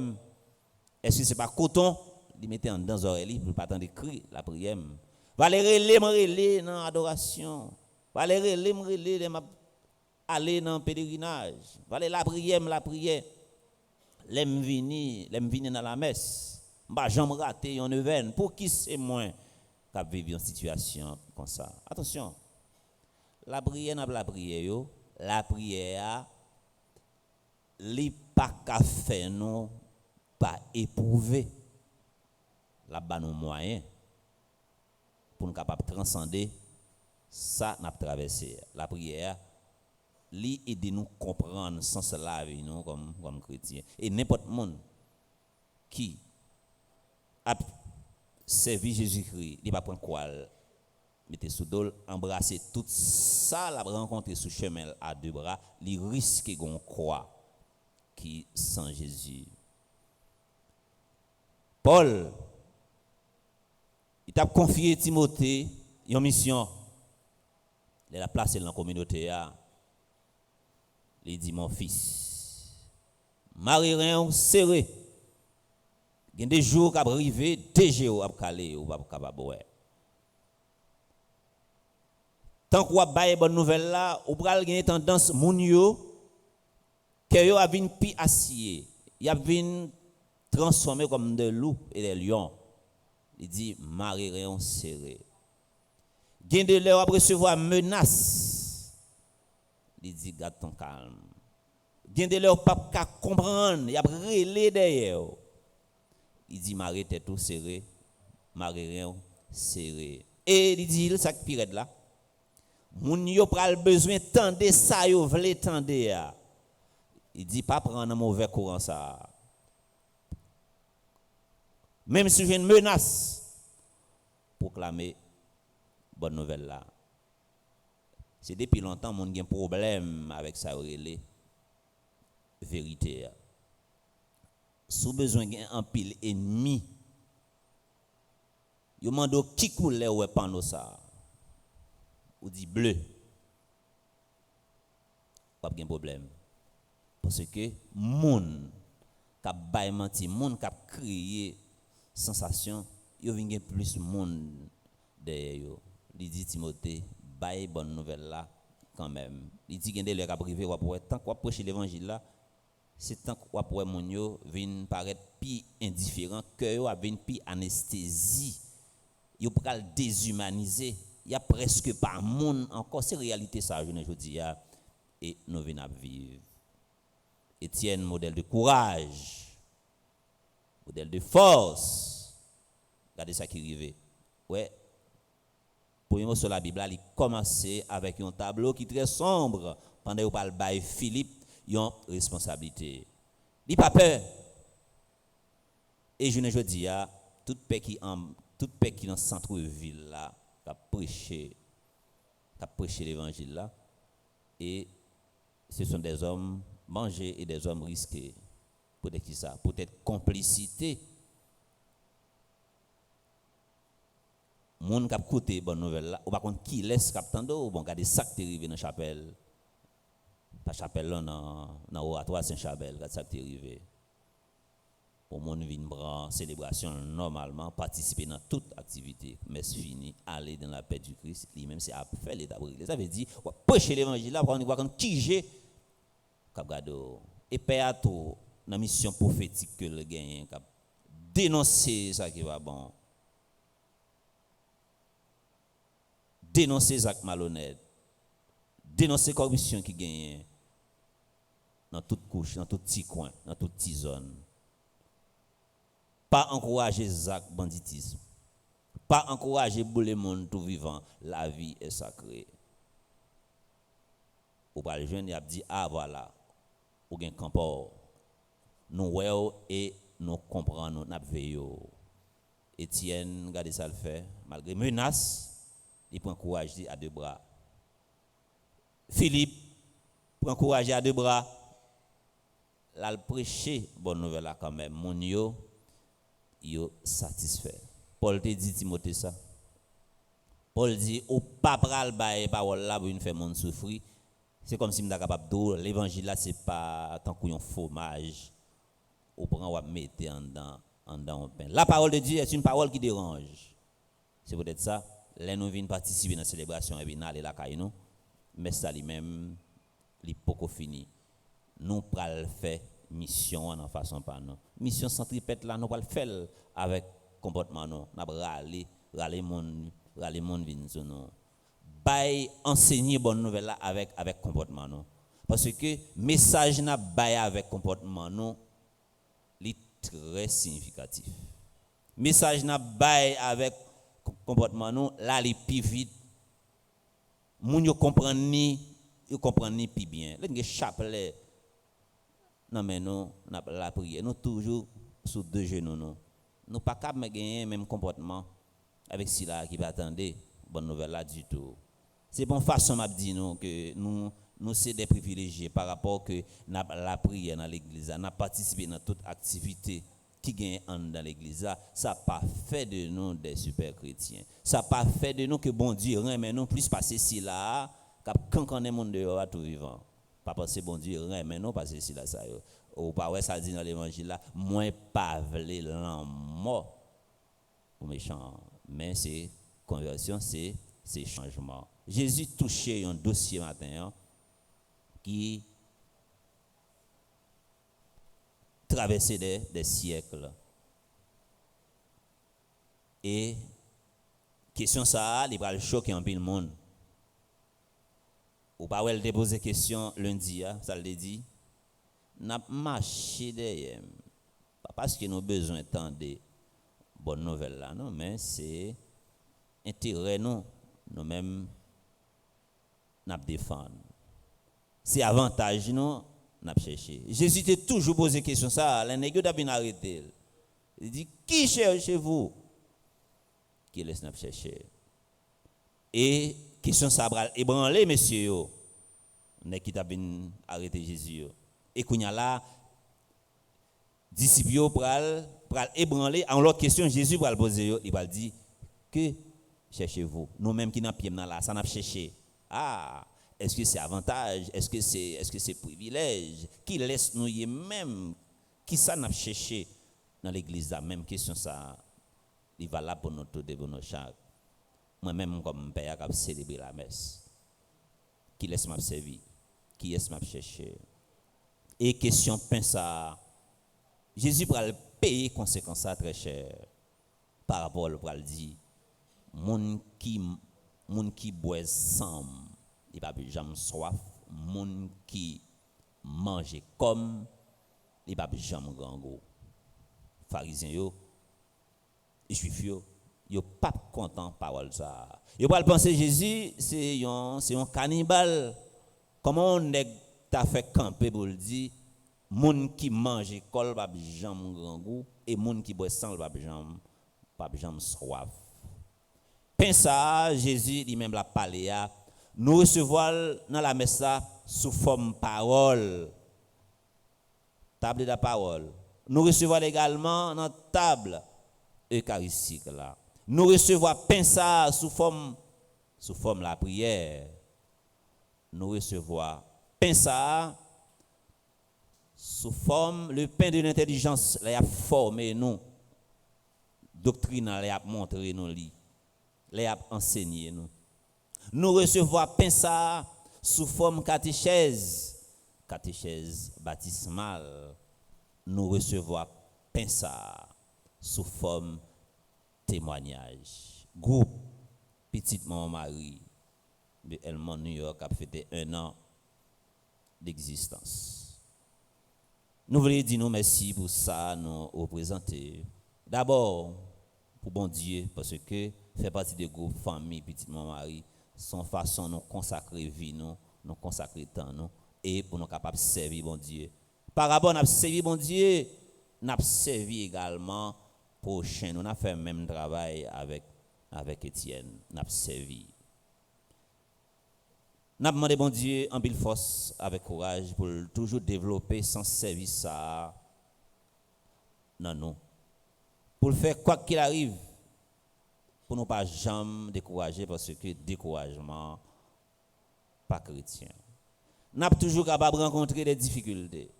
Est-ce que c'est pas coton il mettait en dans oreille pour pas entendre cri la prière. Valérie relé dans adoration. Valérie relé aller dans pèlerinage. Valérie la prière. L'aime venir dans la messe. M'pa jamais rater un événement pour qui c'est moins qui vivre une situation comme ça. Attention. La prière n'a pas la prière yo, la prière li pas qu'à faire non pas éprouver la ba nos moyens pour nous capable transcender ça n'a traversé la prière li aider nous comprendre sens la vie nous comme chrétien et n'importe monde qui a servi Jésus-Christ il va prendre quoi mettez sous dos embrasser tout ça la rencontrer sous chemin à deux bras il risque gon croix qui sans Jésus. Paul il t'a confié Timothée une mission. Il a placé dans la communauté. Il dit mon fils, marie rien serré. Il y a des jours qui arrivé, des jours qui calé ou pas capable. Tant qu'on a bonne nouvelle là, ou pral gagner tendance moun yo que yo a vinn pi acier. Il a vinn transformé comme des loups et des lions. Il dit marie rien serré. Gain de leur recevoir menace. Il dit garde ton calme. Gain de leur pas qu'à comprendre, il a relé derrière. Il dit marie tête tout serré, marie rien serré. Et il dit ça qui pire là. Moun yo pral besoin tande ça yo vle tande ya. Il dit pas prendre un mauvais courant ça. Même si j'ai une menace, proclamer bonne nouvelle là. C'est depuis longtemps mon gen problème avec ça relé vérité. Sous besoin gen un pile ennemi. Yo mando qui coule ou panneau ça. Ou dit bleu. Pas de problème. Parce que moun k'ap bay menti, moun k'ap créer sensation, yo vinn gen plus moun derrière yo. Il dit Timothée, baille bonne nouvelle là quand même. Il dit qu'il y a des gens qui privé pour tant qu'on prêcher l'évangile là, c'est tant qu'on pour mon yo vinn paraître plus indifférent que yo a vinn plus anesthésie. Yo pral déshumaniser. Il y a presque pas monde encore, c'est réalité ça je ne dis et nous venons à vivre. Étienne, modèle de courage, modèle de force. Regardez ça qui arrive. Ouais. Premier mot sur la Bible, il commence avec un tableau qui est très sombre. Pendant qu'il parle de Philippe, il a une responsabilité. Il n'a pas peur. Et je ne dis pas, toute paix qui dans le centre-ville là, qui a prêché l'évangile là, et ce sont des hommes mangés et des hommes risqués. Peut-être qui ça? Peut-être complicité. Moun k'ap koute bonne nouvelle là, ou par contre qui laisse k'ap tando, ou bon garder ça qui arrivé dans chapelle. Pas chapelle là dans oratoire Saint-Chabel, quand ça qui arrivé. Au monde vinn bran célébration normalement, participer dans toute activité, messe finie, aller dans la paix du Christ, lui-même c'est à faire l'état brûlé. Ça veut dire prêcher l'évangile là, on voit comme tige k'ap gado et paix tout dans mission prophétique que le gagne k'ap dénoncer ça qui va bon. Dénoncer les actes malhonnêtes, dénoncer la corruption qui gagne dans toute couche, dans tout petit coin, dans toute petite zone. Pas encourager les actes banditisme. Pas encourager le monde tout vivant. La vie est sacrée. Ou pas les jeunes, ils dit ah voilà, ou gen campor. Nous voyons et nous comprenons, nous veillons. Étienne, regardez ça le fait, malgré menaces. Il prend courage à deux bras. Philippe prend courage à deux bras. Là, le prêcher, bonne nouvelle là quand même. Mon yo satisfait. Paul te dit Timothée ça. Paul dit, au pas pral bailler parole là pour une faire monde souffrir. C'est comme si m'ta capable d'eau. L'évangile là c'est pas tant qu'on fromage. Ou prend ou mettre en dedans pain. La parole de Dieu est une parole qui dérange. C'est peut-être ça. Là nous venons participer dans la célébration et bien aller la caille nous mais ça lui-même li poko fini nous pral faire mission en façon pas nous mission centripète là nous pral faire avec comportement nous n'a râler monde vinn sur nous bay enseigner bonne nouvelle là avec comportement nous parce que message n'a bay avec comportement nous li très significatif message n'a bay avec comportement nous là les plus vite moun yo comprendre ni plus bien les chapelet non mais nous la prière nous toujours sous deux genoux nous pas capable gagner même comportement avec cela qui va attendre bonne nouvelle là du tout c'est bon façon m'a dit nous que nous c'est des privilégiés par rapport que la prière dans l'église n'a participé dans toute activité qui gagne dans l'église, ça pas fait de nous des super chrétiens. Ça pas fait de nous que bon Dieu remet nous plus passer si là, quand on est monde dehors tout vivant. Pas penser bon Dieu remet nous passer si là ça yo. Ou pas ouais ça dit dans l'évangile là, moins pas vle l'en mort ou méchant, mais c'est conversion, c'est changement. Jésus touchait un dossier matin qui traverser des siècles. Et question ça, il va le choquer un peu le monde. Ou pas elle déposer question lundi, ça le dit. N'a marché derrière. Pas parce que nous besoin de bonnes nouvelles là, non, mais c'est intérêt nous même n'a défendre. C'est avantage nous n'a cherché. Jésus t'a toujours posé question ça, les nègres d'abin arrêté. Il dit qui cherche vous? Qui laisse n'a chercher. Et question ça bral ébranlé monsieur yo. Nèg qui t'a bin arrêter Jésus. Et kounya là disciples yo pral ébranler en l'autre question Jésus pral poser yo, il va dire que cherchez-vous? Nous même qui n'a pied dans là, ça n'a cherché. Ah, est-ce que c'est avantage? Est-ce que c'est privilège? Qui laisse nous y même? Qui ça n'a cherché dans l'église? La même question ça, il va là pour notre chaque. moi-même comme père qui célébrer la messe. Qui laisse m'a servir, qui est m'a chercher. Et question pain ça, Jésus va payer conséquence ça très cher. Par rapport à le dire, moun qui boit sang, il va jamais soif, moun qui mange comme il va jamais grand. Pharisiens yo, et juifs yo pas content parole ça. Yo pas penser Jésus c'est un cannibale. Comment on est t'a fait camper pour le dire moun qui mange col va jamais grand goût et moun qui boit sang va jamais soif. Pense ça Jésus lui-même l'a parlé à nous recevoir dans la messe sous forme parole. Table de la parole. Nous recevons également dans table eucharistique là. Nous recevons pain ça sous forme la prière. Nous recevons pain ça sous forme le pain de l'intelligence, il a formé nous. Doctrine, il a montré nous li. Il a enseigné nous. Nous recevons pain ça sous forme catéchèse baptismale. Nous recevons pain ça sous forme témoignage. Groupe Petite Maman Marie de Elmont, New York a fêté 1 an d'existence. Nous voulons dire nous merci pour ça, nous représenter. D'abord, pour bon Dieu, parce que fait partie du groupe Famille Petite Maman Marie, son façon de nous consacrer vie, nous consacrer temps, nous, et pour nous capables de servir bon Dieu. Par rapport à servir bon Dieu, nous avons servi également prochain. Nous avons fait le même travail avec Étienne. Nous avons servi. Nous avons demandé bon Dieu en pile force, avec courage, pour toujours développer son service ça dans nous. Pour le faire quoi qu'il arrive, pour ne pas jamais décourager, parce que découragement, pas chrétien. Nous avons toujours capable de rencontrer des difficultés.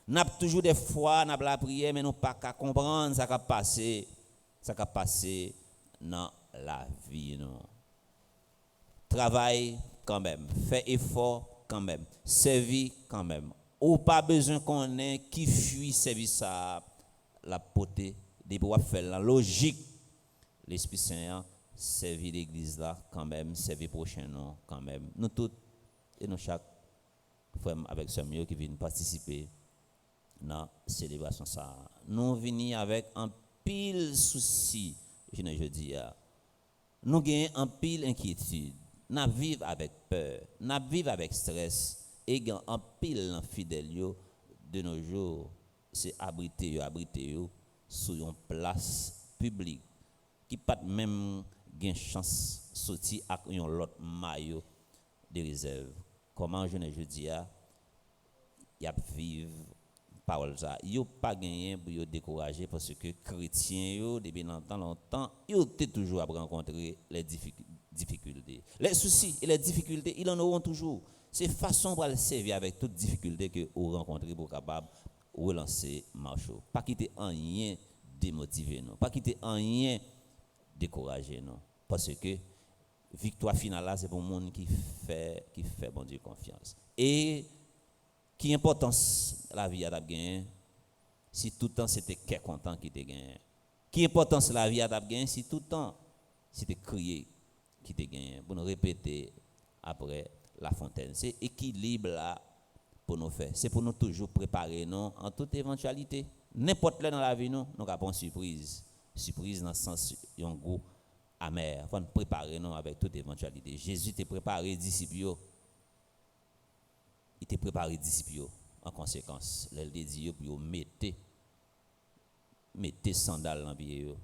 Nous avons toujours des fois, nous avons la prière, mais nous pas qu'à comprendre ça qui passer dans la vie. Nous. Travail quand même, fait effort quand même, servi quand même. Ou pas besoin qu'on ait qui fuit service à la potée, des pour faire la logique. L'Esprit Saint servir l'église là quand même, servir prochain non quand même. Nous tous et nous chaque frère avec ce mieux qui viennent participer dans la célébration ça. Nous venons avec un pile souci, je dis. Nous gagnons un pile inquiétude. Nous vivons avec peur, nous vivons avec stress et gagnons un pile fidèle de nos jours, c'est abriter sur une place publique qui pas même gain chance sortir avec un autre maillot de réserve. Comment je dis y a vivre parole ça yo pas gagné pour yo décourager parce que chrétiens yo depuis longtemps yo toujours à rencontrer les difficultés, les soucis et les difficultés ils en auront toujours. C'est façon pour le servir avec toutes difficultés que vous rencontrez pour capable relancer marche. Pas quitter rien démotiver non, pas quitter rien décourager non, parce que victoire finale là c'est pour monde qui fait bon Dieu confiance. Et qui importance la vie a gagné si tout le temps c'était qu'est content qui te gagne. Qui importance la vie a gagné si tout le temps c'était crier qui te gagne. Pour nous répéter après la fontaine, c'est équilibre là pour nous faire. C'est pour nous toujours préparer nous en toute éventualité. N'importe là dans la vie nous avons une surprise dans le sens un goût amer. Faut nous préparer nous avec toute éventualité. Jésus t'a préparé disciples. Il t'a préparé disciples en conséquence. Il dit pour mettez sandales dans pied.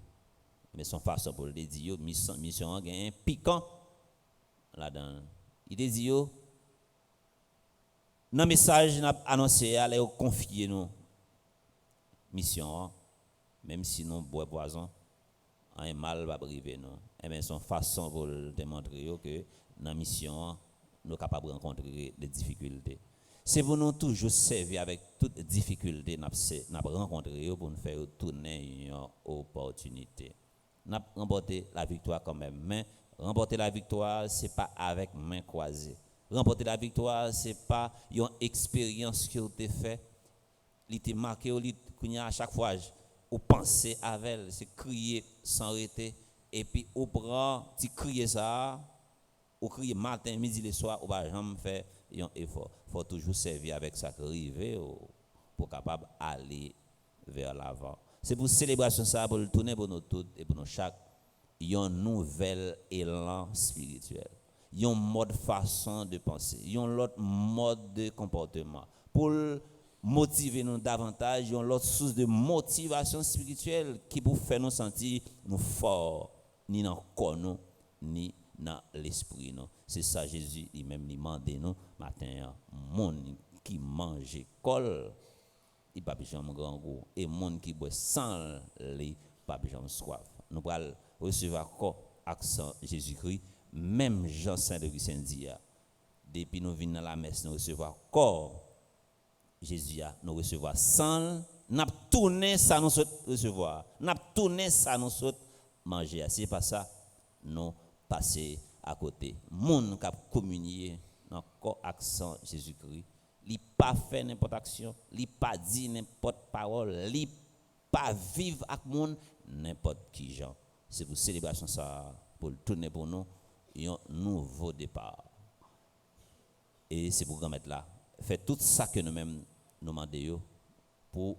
Mais son façon pour le dire mission a gagné piquant là-dedans. Il dit dans le message n'a annoncé aller confier nous mission même si nous bois poison un mal va arriver nous. Et mais son façon pour démontrer que dans mission nous capables de rencontrer des difficultés. C'est pour nous toujours servir avec toutes les difficultés n'a rencontrer pour nous faire tourner une opportunité. N'a remporté la victoire quand même, mais Remporter la victoire, c'est pas avec main croisée. Remporter la victoire, c'est pas une expérience que vous avez fait. Il était marqué à chaque fois ou penser avec elle, c'est crier sans arrêter et puis au prend tu crier ça, ou crier matin, midi, le soir, ou pas jamais faire un effort. Faut toujours servir avec ça qui arrive pour capable aller vers l'avant. C'est pour célébration ça pour le tourner pour nous tous et pour nous chaque un nouvel élan spirituel. Un mode façon de penser, un autre mode de comportement pour motiver nous davantage, une autre source de motivation spirituelle qui pour faire nous sentir nous forts, ni dans le corps nous, ni dans l'esprit nous. C'est ça Jésus lui-même lui demande nous matin, monde qui mange col, il pas besoin de grand goût et monde qui boit sans les pas besoin de soif. Nous allons recevoir corps accent Jésus-Christ, même Jean Saint-Augustin dit depuis nous venons dans la messe nous recevoir corps Jésus a nous recevoir sans n'a tourné ça nous recevoir n'a tourné ça nous manger c'est pas ça nous passer à côté monde qui a communié dans corps accent Jésus-Christ il pas fait n'importe action il pas dit n'importe parole il pas vivre avec monde n'importe qui gens c'est pour célébration ça pour tourner pour nous un nouveau départ et c'est pour grand mettre là fait tout ça que nous-mêmes nous demandons pour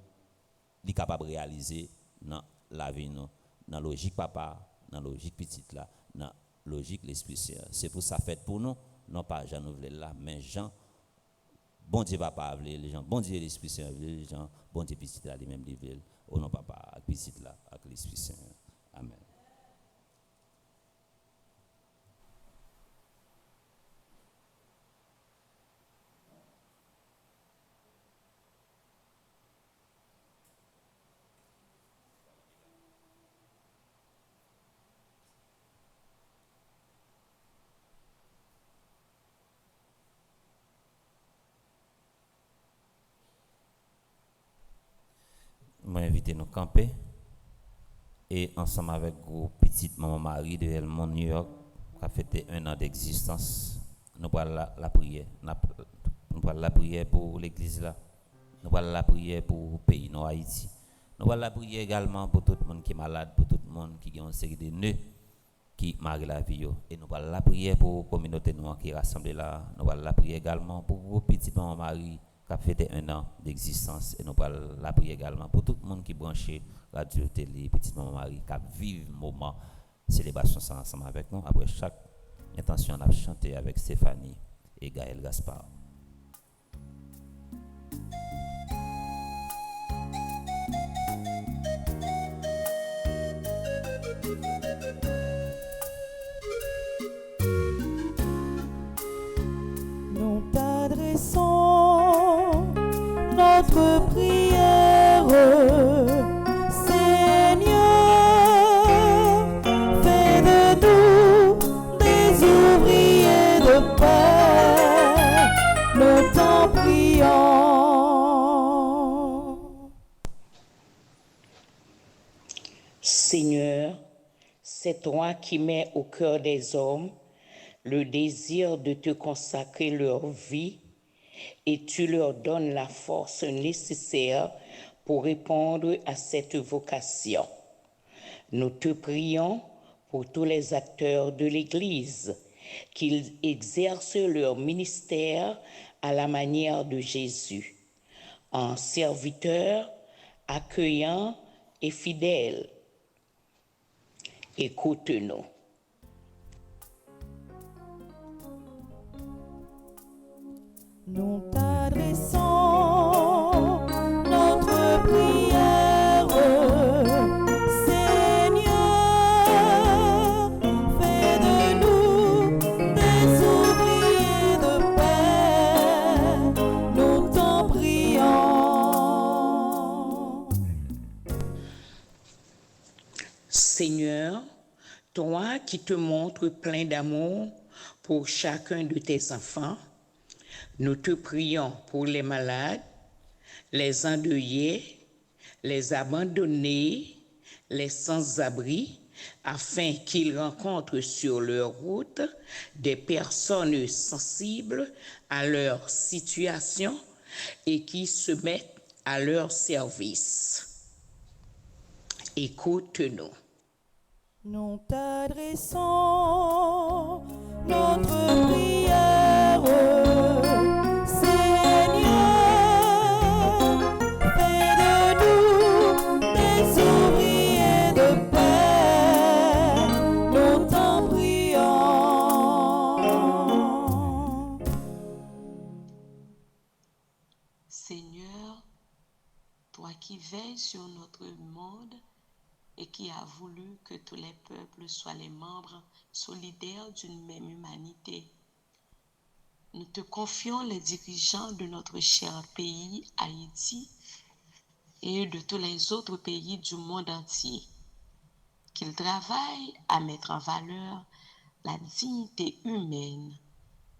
être capable de réaliser dans la vie, dans la logique papa, dans la logique petite là, dans la logique l'Esprit Saint. C'est pour ça fait pour nous, non pas Jean nous voulons là, mais Jean, bon Dieu papa voulait, les gens, bon Dieu l'Esprit Saint voulait, les gens, bon Dieu petite là, les mêmes veulent, au nom papa, petite là, avec l'Esprit Saint. Amen. Moi invité nous camper et ensemble avec gros petite maman Marie de Elmont New York qui a fêté 1 an d'existence nous parlons la prière nous parlons la prière pour l'église là nous parlons la prière pour le pays non Haïti nous parlons la prière également pour tout le monde qui est malade pour tout le monde qui a une série de nœuds qui marquent la vie et nous parlons la prière pour la communauté noire qui est rassemblée là nous parlons la prière également pour gros petite maman Marie qui a fêté 1 an d'existence et nous parlons la prière également pour tout le monde qui est branché radio télé petite maman Marie qui vive moment célébration ça ensemble avec nous après chaque intention on a chanté avec Stéphanie et Gaël Gaspard. Nous t'adressons notre prière, Seigneur, fais de nous des ouvriers de paix, nous t'en prions. Seigneur, c'est toi qui mets au cœur des hommes le désir de te consacrer leur vie et tu leur donnes la force nécessaire pour répondre à cette vocation. Nous te prions pour tous les acteurs de l'Église, qu'ils exercent leur ministère à la manière de Jésus, en serviteurs, accueillants et fidèles. Écoute-nous. Nous t'adressons notre prière, Seigneur, fais de nous des ouvriers de paix, nous t'en prions. Seigneur, toi qui te montres plein d'amour pour chacun de tes enfants, nous te prions pour les malades, les endeuillés, les abandonnés, les sans-abri, afin qu'ils rencontrent sur leur route des personnes sensibles à leur situation et qui se mettent à leur service. Écoute-nous. Nous t'adressons notre prière, Seigneur, fais de nous des ouvriers de paix, nous t'en prions. Seigneur, toi qui veilles sur notre monde et qui as voulu que tous les peuples soient les membres solidaires d'une même humanité, nous te confions les dirigeants de notre cher pays, Haïti, et de tous les autres pays du monde entier, qu'ils travaillent à mettre en valeur la dignité humaine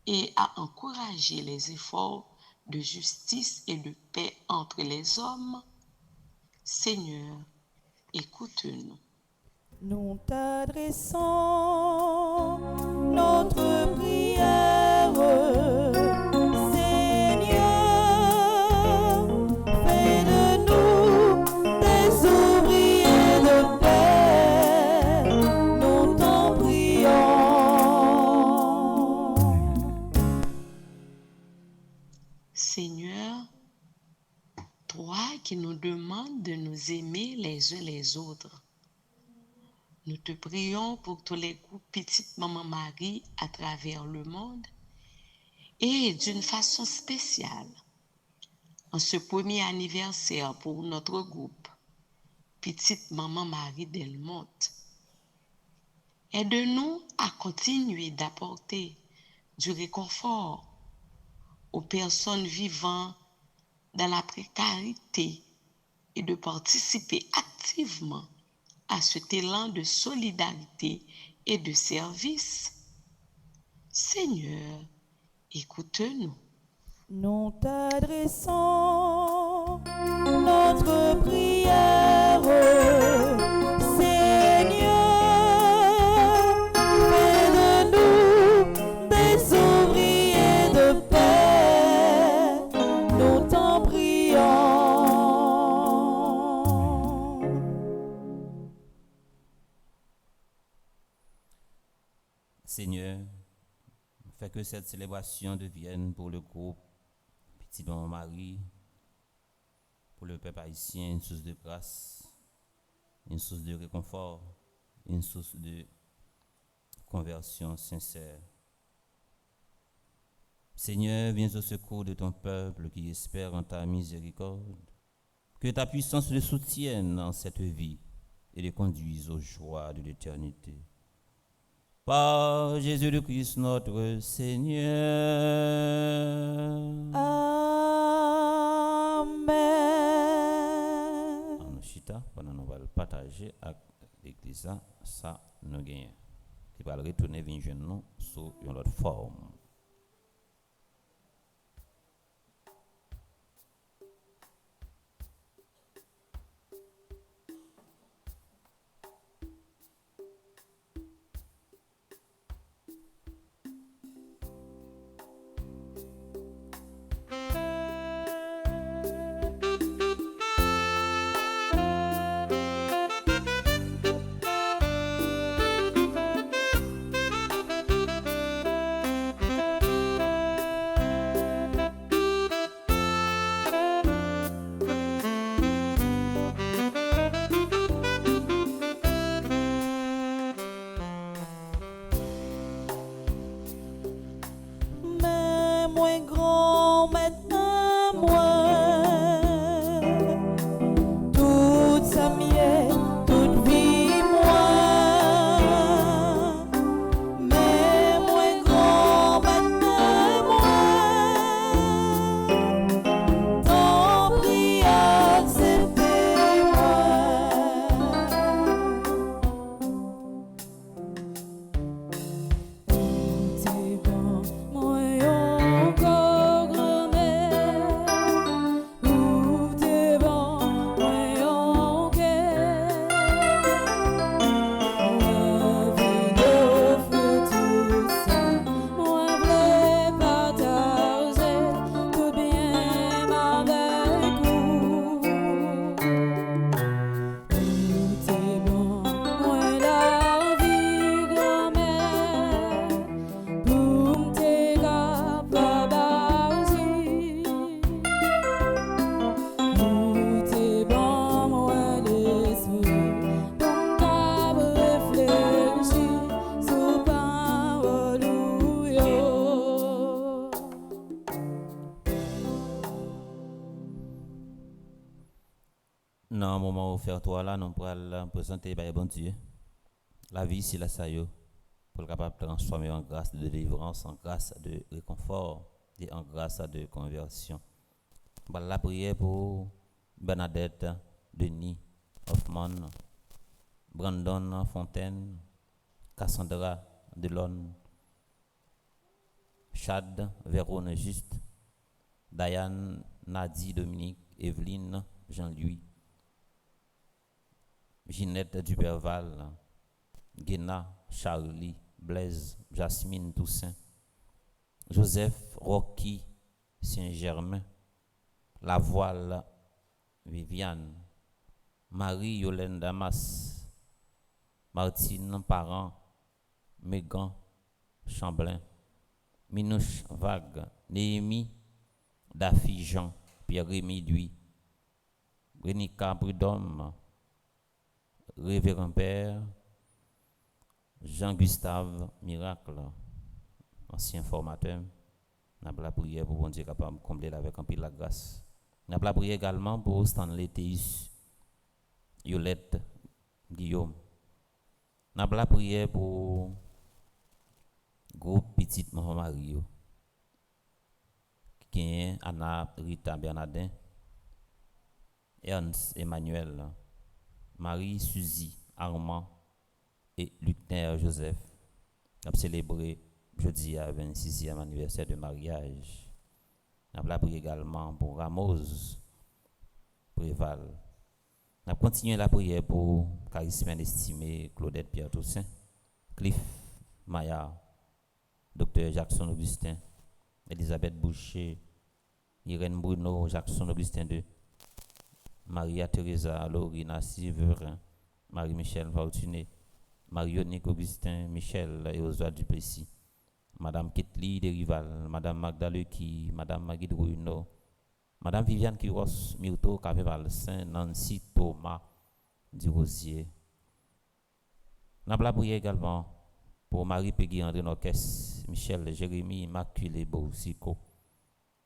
et à encourager les efforts de justice et de paix entre les hommes. Seigneur, écoute-nous. Nous t'adressons notre prière, Seigneur, fais de nous des ouvriers de paix, nous t'en prions. Seigneur, toi qui nous demandes de nous aimer les uns les autres, nous te prions pour tous les groupes Petite Maman Marie à travers le monde et d'une façon spéciale, en ce premier anniversaire pour notre groupe Petite Maman Marie Delmonte. Aide-nous à continuer d'apporter du réconfort aux personnes vivant dans la précarité et de participer activement à cet élan de solidarité et de service. Seigneur, écoute-nous. Nous t'adressons notre prière, Seigneur, fais de nous des ouvriers de paix, nous t'en prions. Seigneur, fais que cette célébration devienne pour le groupe Petite Maman Marie, pour le peuple haïtien, une source de grâce, une source de réconfort, une source de conversion sincère. Seigneur, viens au secours de ton peuple qui espère en ta miséricorde. Que ta puissance le soutienne dans cette vie et le conduise aux joies de l'éternité. Par Jésus le Christ notre Seigneur. Amen. En nous chita, pendant nous allons partager avec l'église, ça nous gagne. Qui va retourner vers nous sous une autre forme. moment offertoire là, nous pourrons présenter par bon Dieu. La vie, c'est la saillot, pour le capable de transformer en grâce de délivrance, en grâce de réconfort et en grâce de conversion. La prière pour Bernadette, Denis, Hoffman, Brandon Fontaine, Cassandra Delon, Chad Vérone Juste, Diane Nadi Dominique, Evelyne Jean-Louis, Ginette Duperval, Guéna Charlie, Blaise, Jasmine Toussaint, Joseph Rocky Saint-Germain, La Voile Viviane, Marie Yolène Damas, Martine Parent, Mégan Chamblin, Minouche Vague, Néhémie Daffy Jean, Pierre-Rémy Duy, Rénica Prudhomme, Révérend Père, Jean-Gustave Miracle, ancien formateur. Nous avons la prière pour bon Dieu capable de combler avec un peu de la grâce. Nous avons la prière également pour Stanley Théus, Yolette Guillaume. Nous avons la prière pour groupe petite maman Mario, qui est Anna Rita Bernardin, Ernst Emmanuel, Marie Suzy Armand et Lucner Joseph, qui a célébré jeudi à 26e anniversaire de mariage. Nous avons la prière également pour Ramos Préval. Nous avons continué la prière pour charisme estimé Claudette Pierre Toussaint, Cliff Maillard, Dr. Jackson Augustin, Elisabeth Boucher, Irène Bruno, Jackson Augustin II, Maria Teresa Lorina Siverin, Marie-Michel Fortuné, Marionique Augustin, Michel et Oswald Duplessis, Madame Ketli Derival, Madame Magda Lequi, Madame Magui Bruno, Madame Viviane Kiros, Myrto Caveval Saint, Nancy Thomas Durosier. Nous avons la prière également pour Marie Peggy André Noques, Michel Jérémy Immaculé Boussico,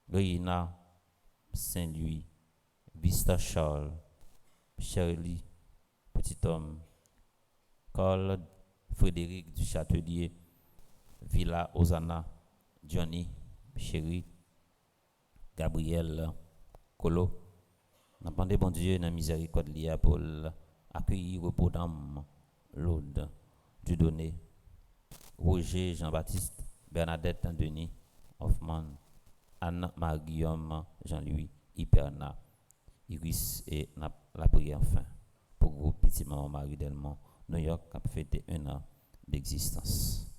Réina Saint-Louis, Vista Charles, Shirley Petit Homme, Carl Frédéric du Châtelier, Villa Osana, Johnny Chéri, Gabriel Colo. Nous demandons bon Dieu dans la miséricorde liée pour accueillir repos d'âme, l'aude du donné. Roger Jean-Baptiste, Bernadette Denis, Hoffman, Anne-Marie-Guillaume, Jean-Louis, Hyperna, Iris et la prière enfin pour le groupe Petit Maman Marie Delmont, New York, qui a fêté 1 an d'existence.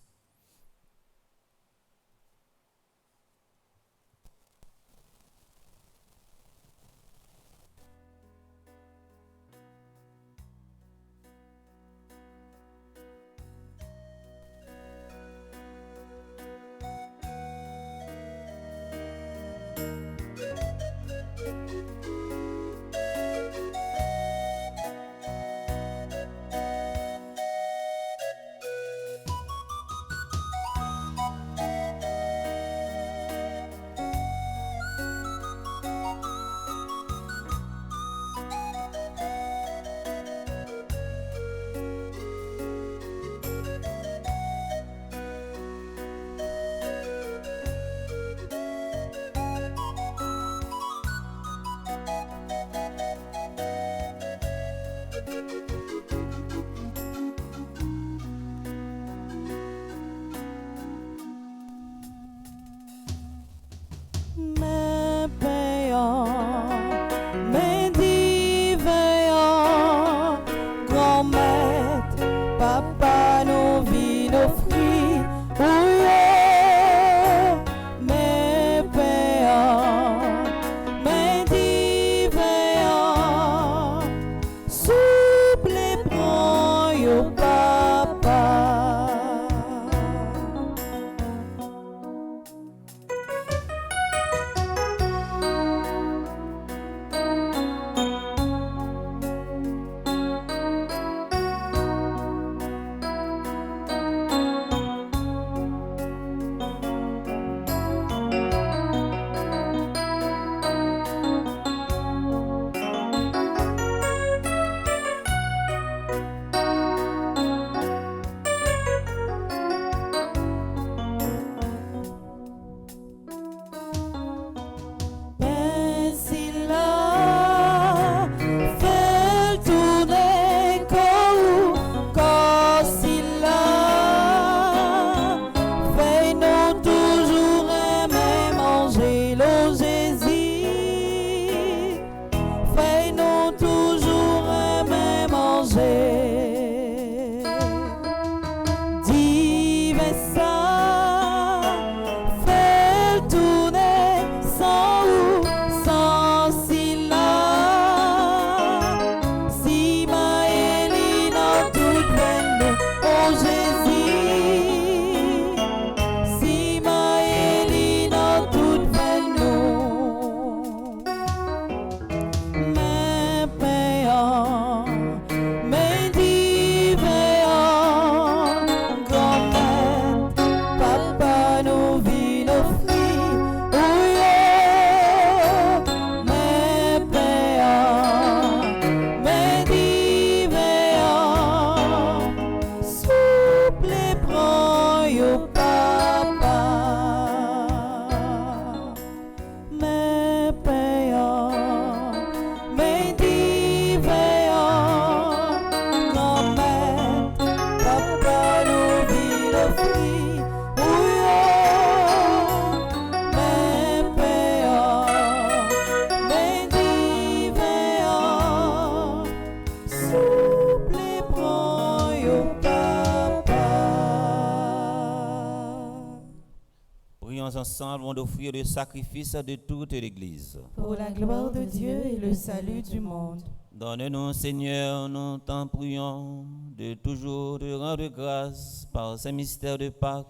prions ensemble avant d'offrir le sacrifice de toute l'Église. Pour la gloire de Dieu et le salut du monde. Donne-nous, Seigneur, nous t'en prions, de toujours te rendre grâce par ces mystères de Pâques,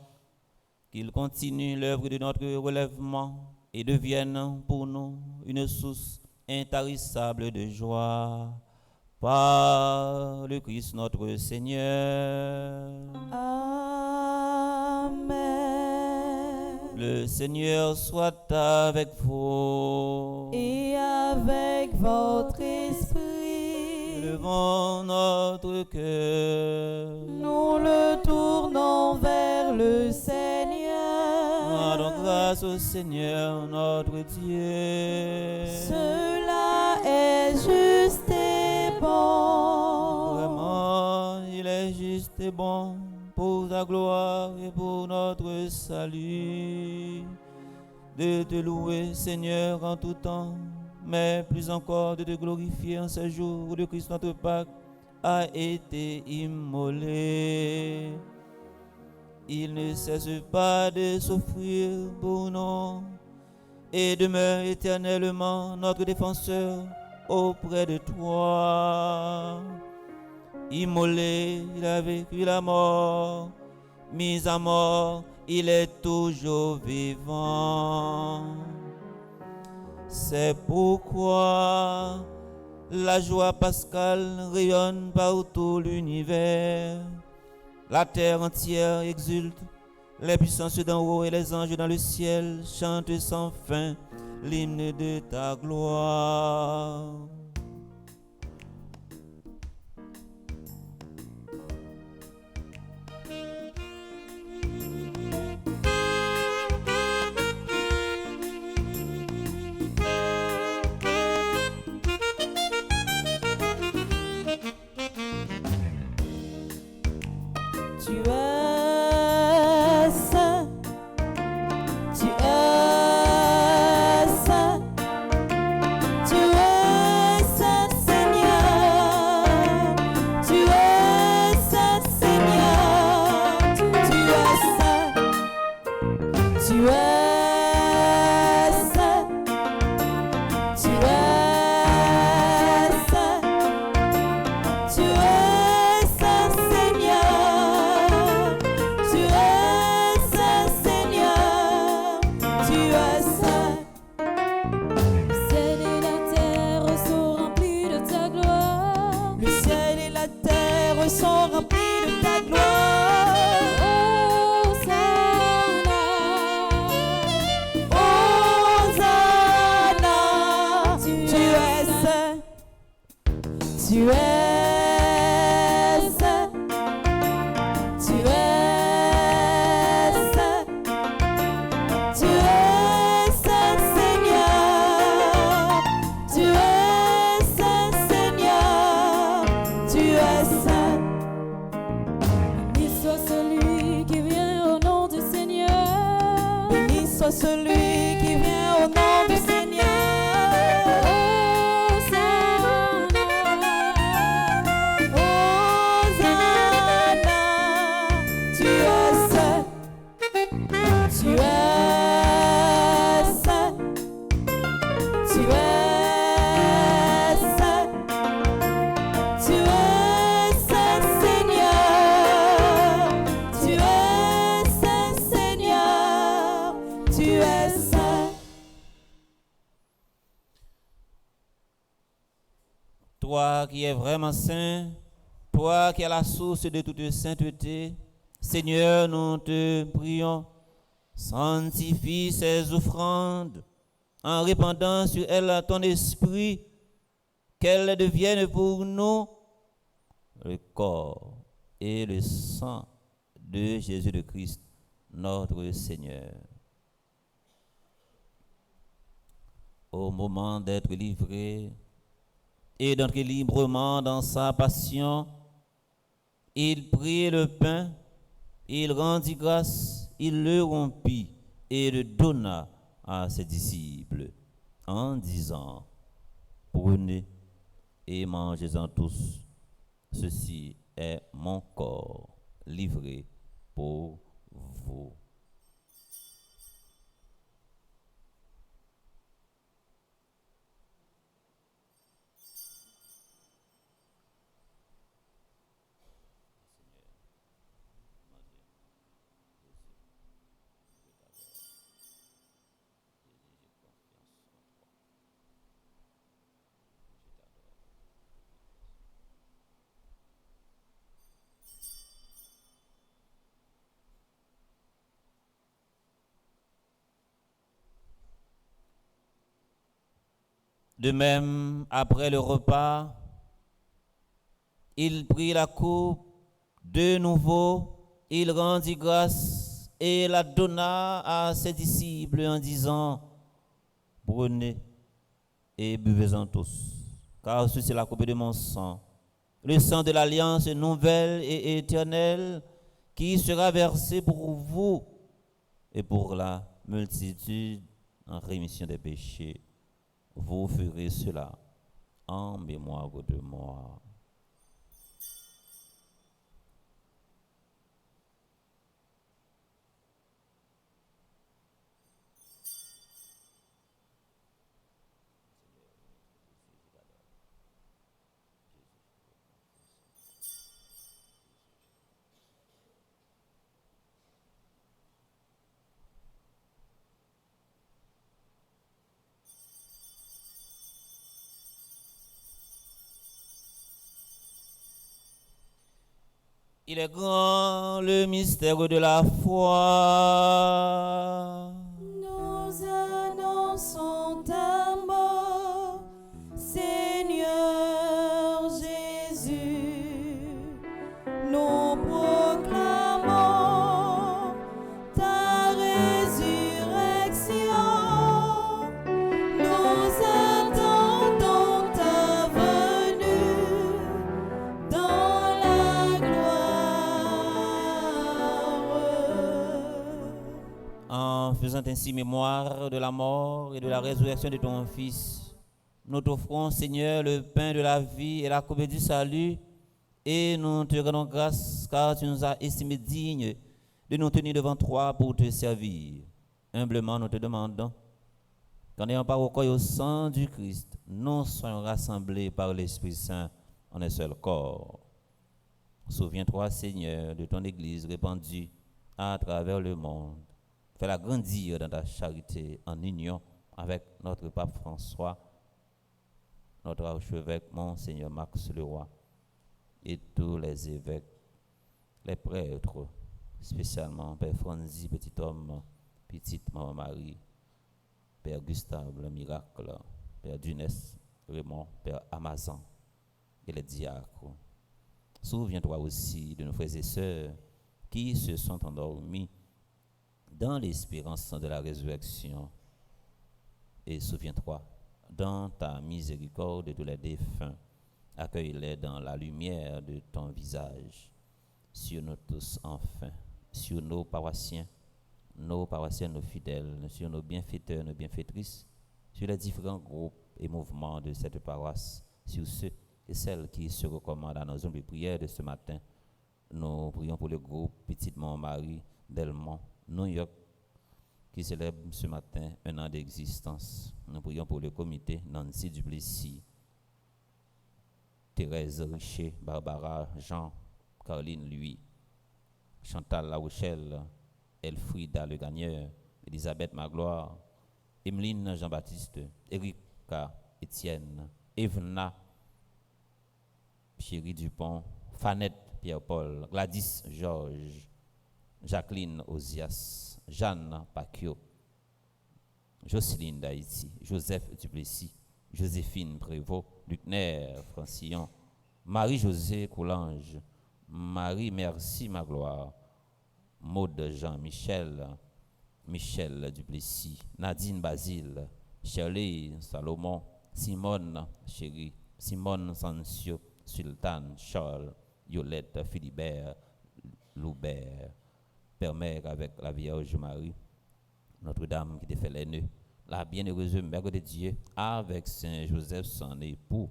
qu'ils continuent l'œuvre de notre relèvement et deviennent pour nous une source intarissable de joie. Par le Christ notre Seigneur. Amen. Le Seigneur soit avec vous. Et avec votre esprit. Levons notre cœur. Nous le tournons vers le Seigneur. Rendons grâce au Seigneur notre Dieu. Cela est juste et bon. Vraiment, il est juste et bon pour ta gloire et pour notre salut, de te louer, Seigneur, en tout temps, mais plus encore de te glorifier en ce jour où le Christ notre Pâques a été immolé. Il ne cesse pas de souffrir pour nous et demeure éternellement notre défenseur auprès de toi. Immolé, il a vécu la mort, mis à mort, il est toujours vivant. C'est pourquoi la joie pascale rayonne par tout l'univers. La terre entière exulte, les puissances d'en haut et les anges dans le ciel chantent sans fin l'hymne de ta gloire. Tu es saint, tu es saint, tu es saint Seigneur, tu es saint Seigneur, tu es saint, tu es saint, tu es saint, tu es saint Seigneur, tu es saint Seigneur, tu es saint. Le ciel et la terre sont remplis de ta gloire. Le ciel et la terre sont remplis de ta gloire. Hosanna. Hosanna, tu es saint, tu es saint, tu es saint, tu es saint Seigneur, tu es saint Seigneur, tu es saint. Béni soit celui qui vient au nom du Seigneur. Béni soit celui qui vient au nom du Seigneur. Hosanna, tu es saint, tu es saint, tu es saint, tu es saint Seigneur, tu es saint Seigneur, tu es saint. Toi qui es vraiment saint, toi qui es la source de toute sainteté, Seigneur, nous te prions, sanctifie ces offrandes en répandant sur elles ton esprit, qu'elles deviennent pour nous le corps et le sang de Jésus le Christ, notre Seigneur. Au moment d'être livré et d'entrer librement dans sa passion, il prit le pain, il rendit grâce, il le rompit et le donna à ses disciples en disant: Prenez et mangez-en tous, ceci est mon corps livré pour vous. De même, après le repas, il prit la coupe de nouveau, il rendit grâce et la donna à ses disciples en disant, prenez et buvez-en tous, car ceci est la coupe de mon sang, le sang de l'alliance nouvelle et éternelle qui sera versé pour vous et pour la multitude en rémission des péchés. Vous ferez cela en mémoire de moi. Il est grand le mystère de la foi. Nous annonçons ta mort, Seigneur Jésus. Nous proclamons ta résurrection. Nous attendons ta venue dans la gloire. En faisant ainsi mémoire de la mort et de la résurrection de ton Fils, nous t'offrons, Seigneur, le pain de la vie et la coupe du salut, et nous te rendons grâce car tu nous as estimés dignes de nous tenir devant toi pour te servir. Humblement, nous te demandons qu'en ayant part au corps et au sang du Christ, nous soyons rassemblés par l'Esprit Saint en un seul corps. Souviens-toi, Seigneur, de ton Église répandue à travers le monde. Fais-la grandir dans ta charité en union avec notre pape François, notre archevêque, Monseigneur Max Leroy, et tous les évêques, les prêtres, spécialement Père Franzi, petit homme, petite Maman Marie, Père Gustave, le miracle, Père Dunès, Raymond, Père Amazon et les diacres. Souviens-toi aussi de nos frères et sœurs qui se sont endormis dans l'espérance de la résurrection. Et souviens-toi, dans ta miséricorde de tous les défunts, accueille-les dans la lumière de ton visage. Sur nous tous enfin, sur nos paroissiens, nos fidèles, sur nos bienfaiteurs, nos bienfaitrices, sur les différents groupes et mouvements de cette paroisse, sur ceux et celles qui se recommandent à nos hommes de prière de ce matin. Nous prions pour le groupe Petite Marie d'Elmont, New York, qui célèbre ce matin 1 an d'existence. Nous prions pour le comité Nancy Duplessis, Thérèse Richer, Barbara, Jean, Caroline Louis, Chantal La Rochelle, Elfrida Le Gagneur, Elisabeth Magloire, Emeline Jean-Baptiste, Erika Étienne, Evna, Chérie Dupont, Fanette Pierre-Paul, Gladys Georges, Jacqueline Ozias, Jeanne Pacquiao, Jocelyne d'Haïti, Joseph Duplessis, Joséphine Prévost, Lucner Francillon, Marie-Josée Coulange, Marie Merci Magloire, Maude Jean-Michel, Michel Duplessis, Nadine Basile, Shirley Salomon, Simone Chéri, Simone Sancio, Sultan Charles, Yolette Philibert, Loubert, Père Mère avec la Vierge Marie, Notre-Dame qui te fait les nœuds, la bienheureuse Mère de Dieu, avec Saint Joseph son époux,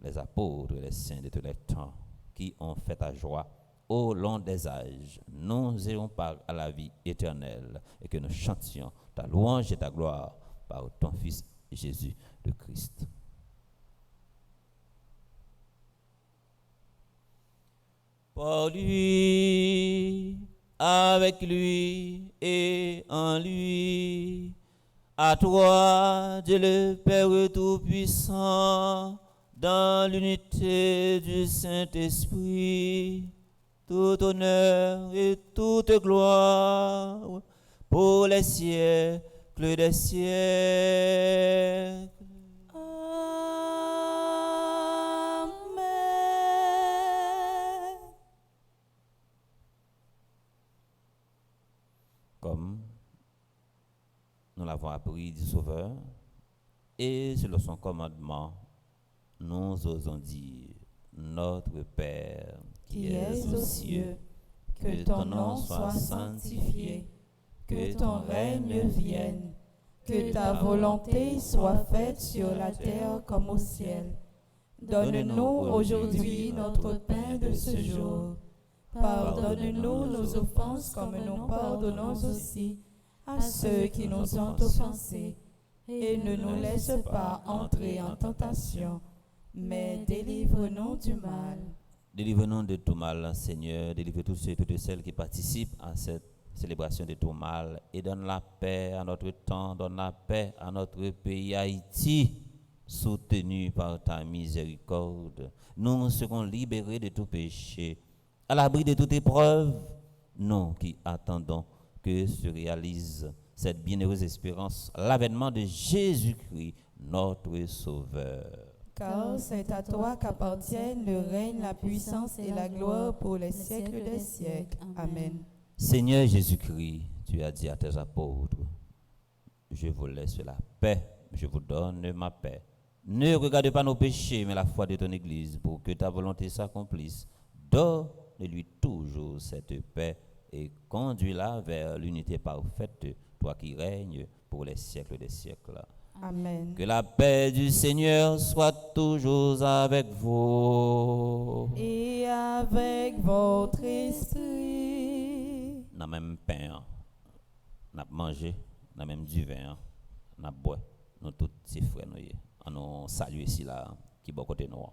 les apôtres et les saints de tous les temps, qui ont fait ta joie au long des âges, nous ayons part à la vie éternelle et que nous chantions ta louange et ta gloire par ton Fils Jésus le Christ. Par lui, avec lui et en lui, à toi, Dieu le Père Tout-Puissant, dans l'unité du Saint-Esprit, tout honneur et toute gloire pour les siècles des siècles. comme nous l'avons appris du Sauveur, et selon son commandement, nous osons dire, Notre Père qui es aux cieux, que ton nom soit sanctifié, que ton règne vienne, que ta volonté soit faite sur la terre comme au ciel. Donne-nous aujourd'hui notre pain de ce jour. Pardonne-nous nos offenses comme nous pardonnons aussi à ceux qui nous ont offensés. Et ne nous laisse pas entrer en tentation, mais délivre-nous du mal. Délivre-nous de tout mal, Seigneur. Délivre tous ceux et toutes celles qui participent à cette célébration de tout mal. Et donne la paix à notre temps, donne la paix à notre pays Haïti, soutenu par ta miséricorde. Nous serons libérés de tout péché, à l'abri de toute épreuve, nous qui attendons que se réalise cette bienheureuse espérance, l'avènement de Jésus-Christ, notre Sauveur. Car c'est à toi qu'appartiennent le règne, la puissance et la gloire pour les siècles des siècles. Amen. Seigneur Jésus-Christ, tu as dit à tes apôtres, je vous laisse la paix, je vous donne ma paix. Ne regarde pas nos péchés, mais la foi de ton Église, pour que ta volonté s'accomplisse. Donne-lui toujours cette paix et conduis-la vers l'unité parfaite, toi qui règnes pour les siècles des siècles. Amen. Que la paix du Seigneur soit toujours avec vous. Et avec votre esprit. Dans même pain, n'a mangé, dans même du vin, n'a boit, nous tous ces frères nous, nous saluons ici là qui bon côté nous.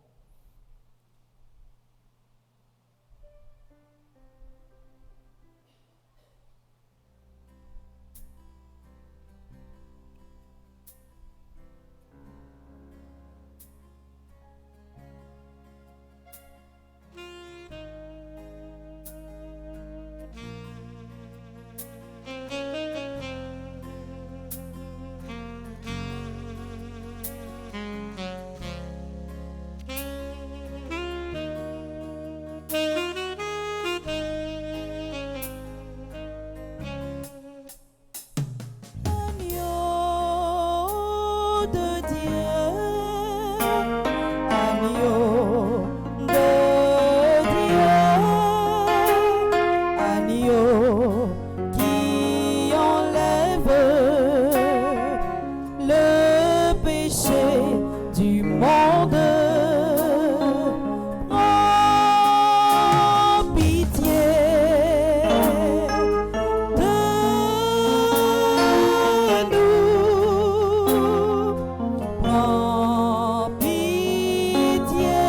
Pitié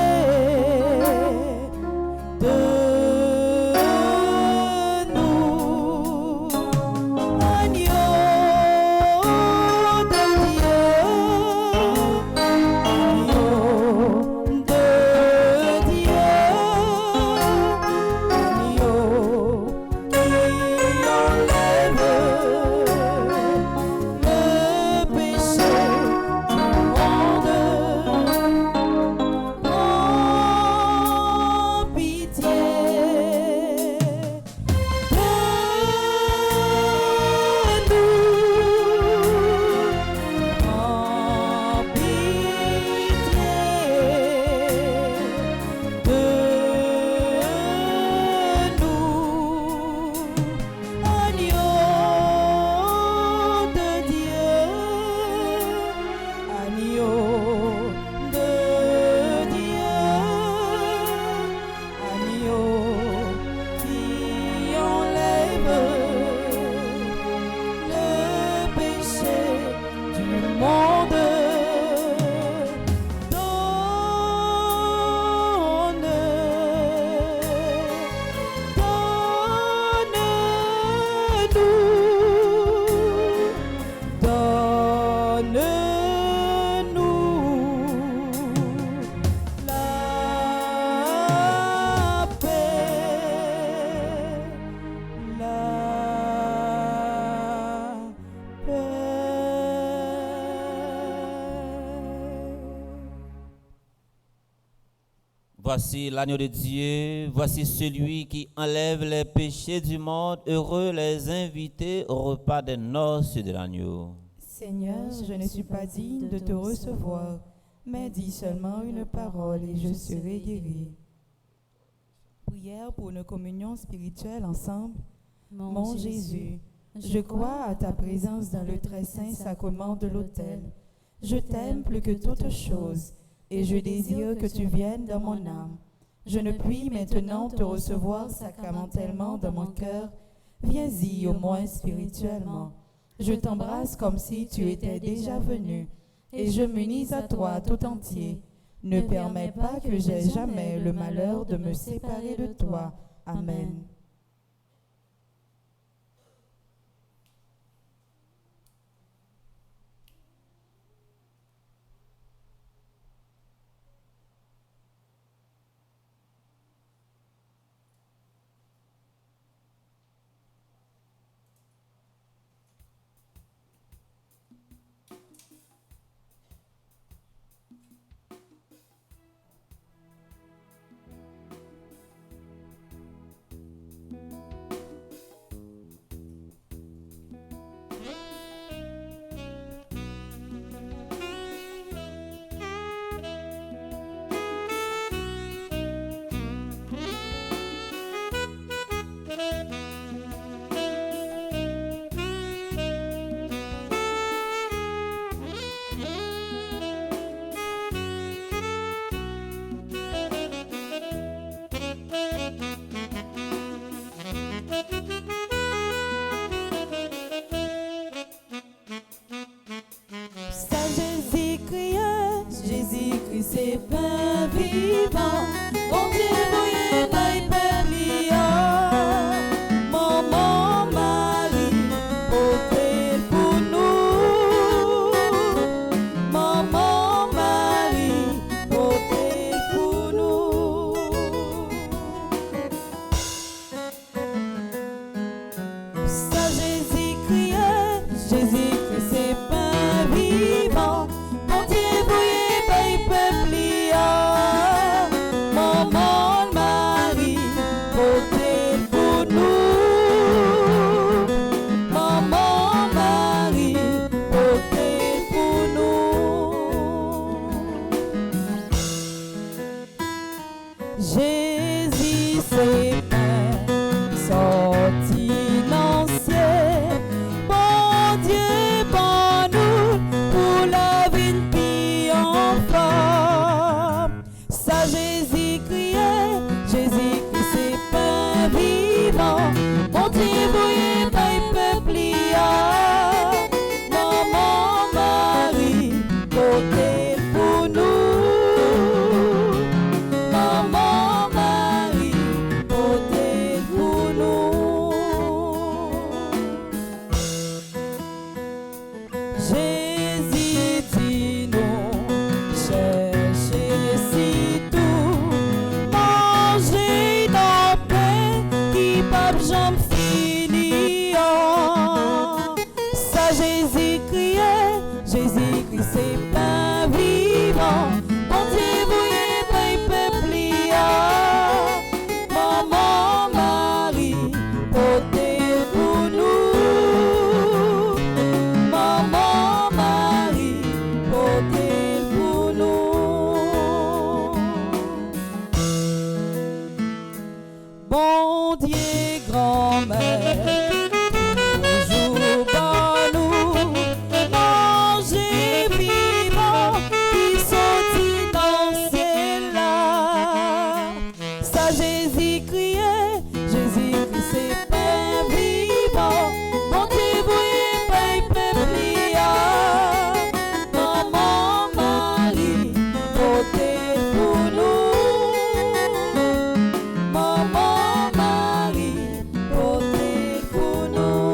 Voici l'agneau de Dieu, voici celui qui enlève les péchés du monde. Heureux les invités au repas des noces de l'agneau. Seigneur, je ne suis pas digne de te recevoir, mais dis seulement une parole et je serai guéri. Prière pour une communion spirituelle ensemble. Mon Jésus, je crois à ta présence dans le très saint sacrement de l'autel. Je t'aime plus que toute chose et je désire que tu viennes dans mon âme. Je ne puis maintenant te recevoir sacramentellement dans mon cœur. Viens-y au moins spirituellement. Je t'embrasse comme si tu étais déjà venu et je m'unis à toi tout entier. Ne permets pas que j'aie jamais le malheur de me séparer de toi. Amen. C'est pain vivant, mon Dieu, voyez, pain maman Marie, portez pour nous. Maman Marie, portez pour nous. Ça Jésus criait, Jésus que c'est pain vivant, mon Dieu, voyez. Maman Marie, portez pour nous. Maman Marie, portez pour nous. Jésus c'est pain sorti dans le ciel. Bon Dieu, bon nous pour la vie de enfant. Ça Jésus criait, Jésus qui c'est pain vivant, mon Dieu voyez pas peuple maman Marie, portez pour nous. Maman Marie, portez pour nous. Jésus dit non, cherchez si manger dans pain qui pas jamais fini. Ça Jésus criait, Jésus Christ c'est pain vivant, mon Dieu voyez pas peuple. Maman Marie, portez pour nous. Maman Marie, portez pour nous. Bon Dieu, grand-mère, toujours dans nous, manger vivant, qui sortit dans le ciel là. Ça Jésus criait, Jésus Christ c'est pain vivant, bon Dieu, voyez pas peuple. Maman Marie, portez pour nous. Maman Marie, portez pour nous.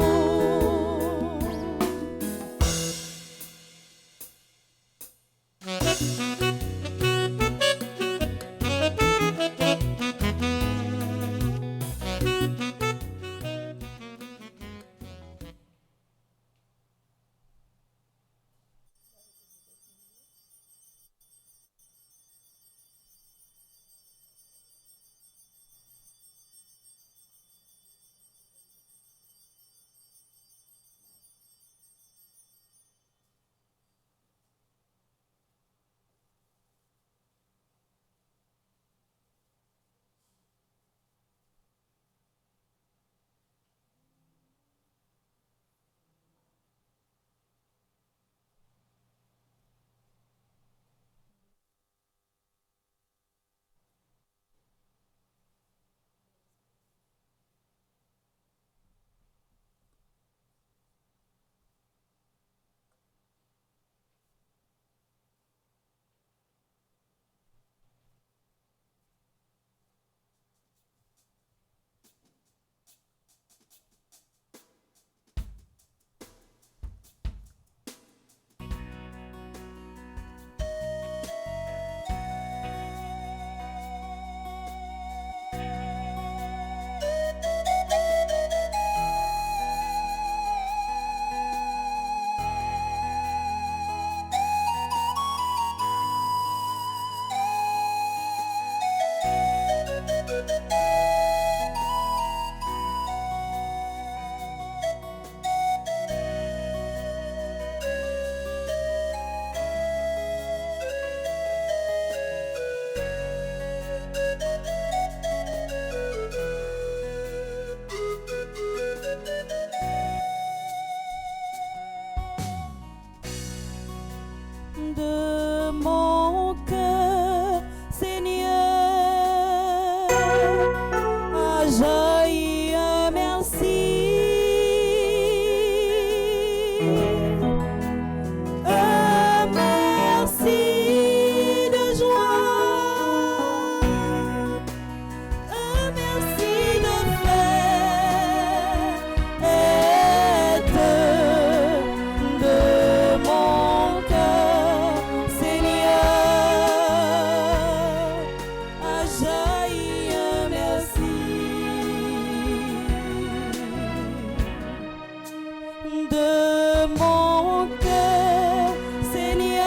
de mon cœur, Seigneur,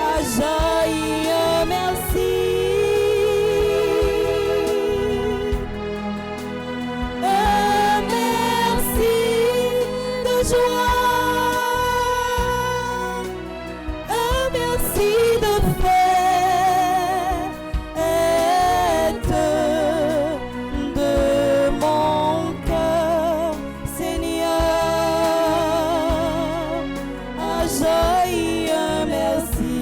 a jailli un merci. Un merci de joie, un merci de fête de mon cœur, Seigneur, a jailli un merci.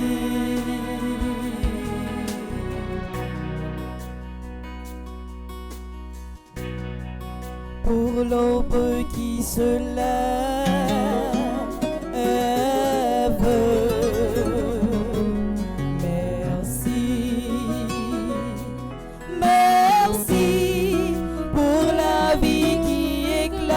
Pour l'aube qui se lève, merci, merci pour la vie qui éclate,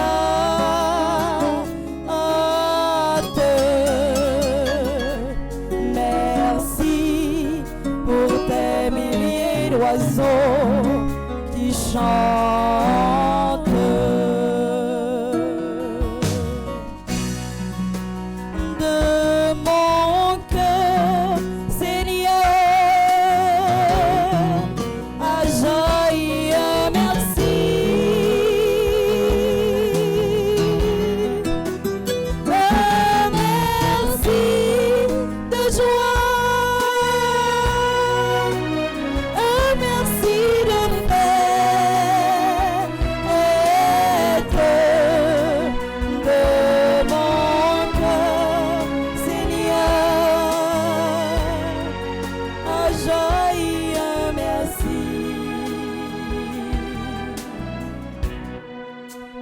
merci pour tes milliers d'oiseaux qui chantent. De mon cœur, Seigneur, a jailli un merci. Un merci de joie, un merci de fête de mon cœur, Seigneur, a jailli un merci.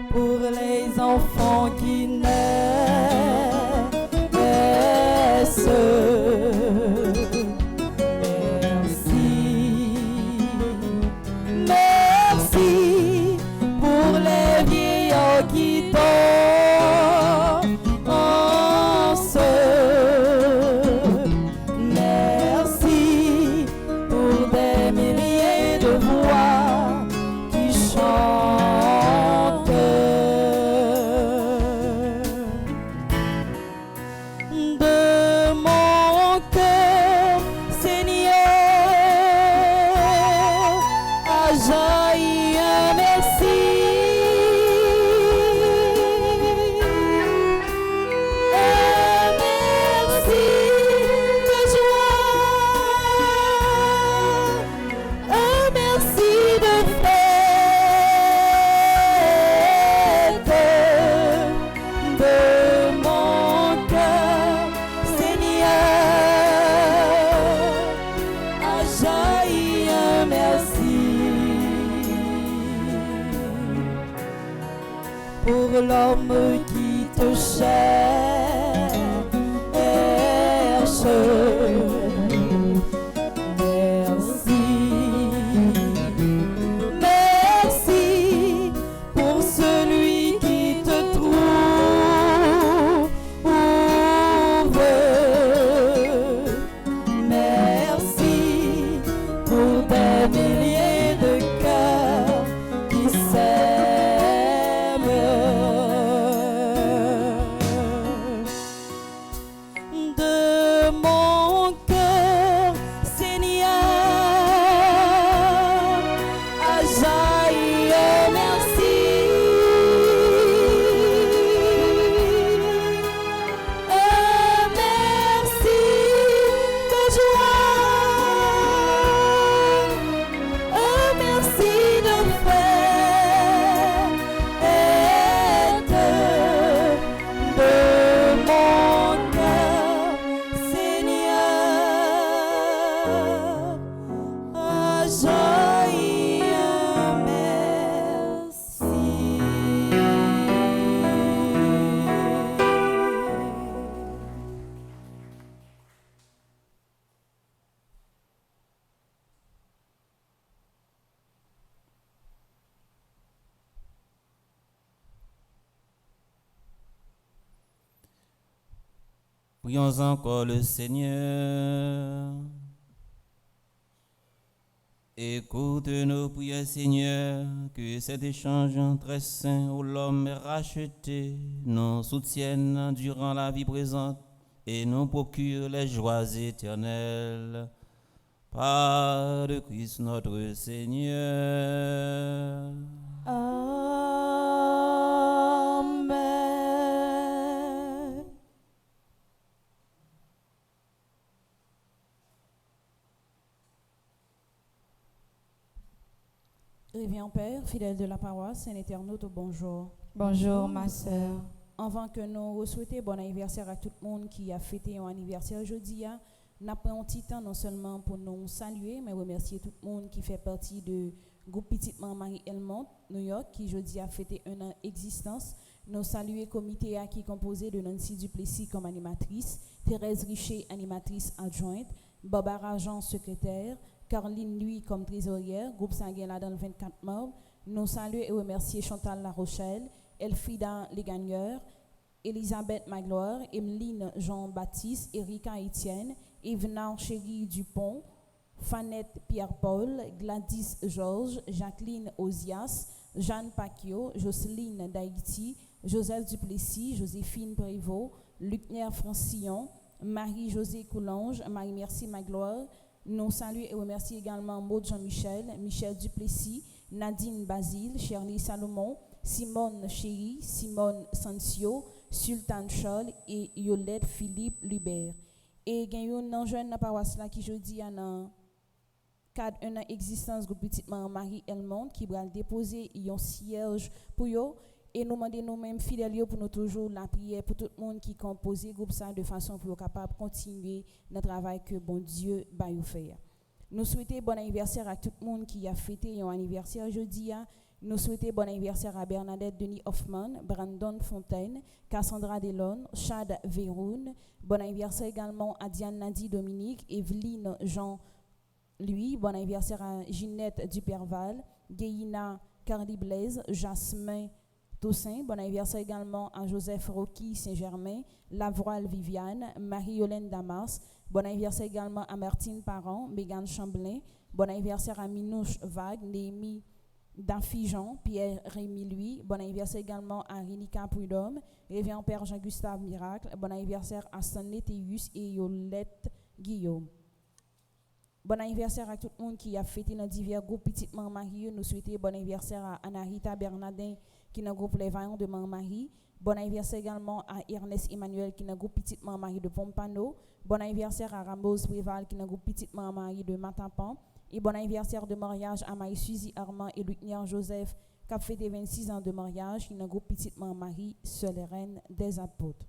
Pour les enfants qui naissent, merci, merci pour les vieillards qui dansent, merci pour des milliers de voix qui chantent. De mon cœur, Seigneur, a jailli un merci. Un merci de joie, un merci de fête de mon cœur, Seigneur, a jailli un merci. Pour l'homme qui te cherche, merci, merci pour celui qui te trouve, merci pour des milliers de cœurs qui s'aiment. De mon cœur, Seigneur, a jailli un merci. Un merci de joie, un merci de fête de mon cœur, Seigneur, a jailli un merci. Prions encore le Seigneur. Écoute nos prières, Seigneur, que cet échange très saint où l'homme est racheté nous soutienne durant la vie présente et nous procure les joies éternelles. Par le Christ notre Seigneur. Amen. Révérend Père, fidèle de la paroisse, Saint Éternel, bonjour. Bonjour ma sœur. Avant que nous souhaitions bon anniversaire à tout le monde qui a fêté un anniversaire aujourd'hui, nous prenons un petit temps non seulement pour nous saluer, mais remercier tout le monde qui fait partie du groupe Petite Marie Elmont, New York, qui aujourd'hui a fêté un an d'existence. Nous saluons le comité qui est composé de Nancy Duplessis comme animatrice, Thérèse Richer, animatrice adjointe, Barbara Jean, secrétaire, Caroline Louis comme trésorière, groupe Sanguin dans le 24 membres. Nous saluons et remercier Chantal La Rochelle, Elfrida Les Gagneurs, Elisabeth Magloire, Emeline Jean-Baptiste, Erika Etienne, Yvenan Chéri Dupont, Fanette Pierre-Paul, Gladys Georges, Jacqueline Ozias, Jeanne Pacquiao, Jocelyne d'Haïti, Joseph Duplessis, Joséphine Prévost, Lucnière Francillon, Marie-Josée Coulange, Marie-Merci Magloire. Nous saluons et remercions également Maud Jean-Michel, Michel Duplessis, Nadine Basile, Shirley Salomon, Simone Chéri, Simone Sancio, Sultan Charles et Yolette Philippe Lubert. Et il y a un jeune paroisse là qui jeudi a dans cadre une existence groupe Petite Marie Elmont qui va déposer un siège pour eux et nous demander nous-mêmes fidèles pour nous toujours la prière pour tout le monde qui compose groupe ça de façon pour capable continuer notre travail que bon Dieu va nous faire. Nous souhaitons bon anniversaire à tout le monde qui a fêté un anniversaire jeudi. Nous souhaitons bon anniversaire à Bernadette Denis Hoffman, Brandon Fontaine, Cassandra Delon, Chad Véroun. Bon anniversaire également à Diane Nadi Dominique, Evelyne Jean-Louis. Bon anniversaire à Ginette Duperval, Guéina Carly Blaise, Jasmin Toussaint. Bon anniversaire également à Joseph Rocky Saint-Germain, Lavroile Viviane, Marie-Hélène Damas. Bon anniversaire également à Martine Parent, Mégane Chamblin. Bon anniversaire à Minouche Vague, Némi Dafijan, Pierre-Rémy Louis. Bon anniversaire également à Rénica Prudhomme, Révérend Père Jean-Gustave Miracle. Bon anniversaire à Stanley Théus et Yolette Guillaume. Bon anniversaire à tout le monde qui a fêté dans divers groupes Petite Marie. Nous souhaitons bon anniversaire à Anna-Rita Bernardin qui est dans le groupe Les Vaillants de Marie. Bon anniversaire également à Ernest Emmanuel qui est dans le groupe Petite Marie de Pompano. Bon anniversaire à Ramos Préval qui est dans le groupe Petite Marie de Matapan. Et bon anniversaire de mariage à Marie-Suzy Armand et Lucnière Joseph qui a fêté 26 ans de mariage qui est dans le groupe Petite Marie, seule reine des apôtres.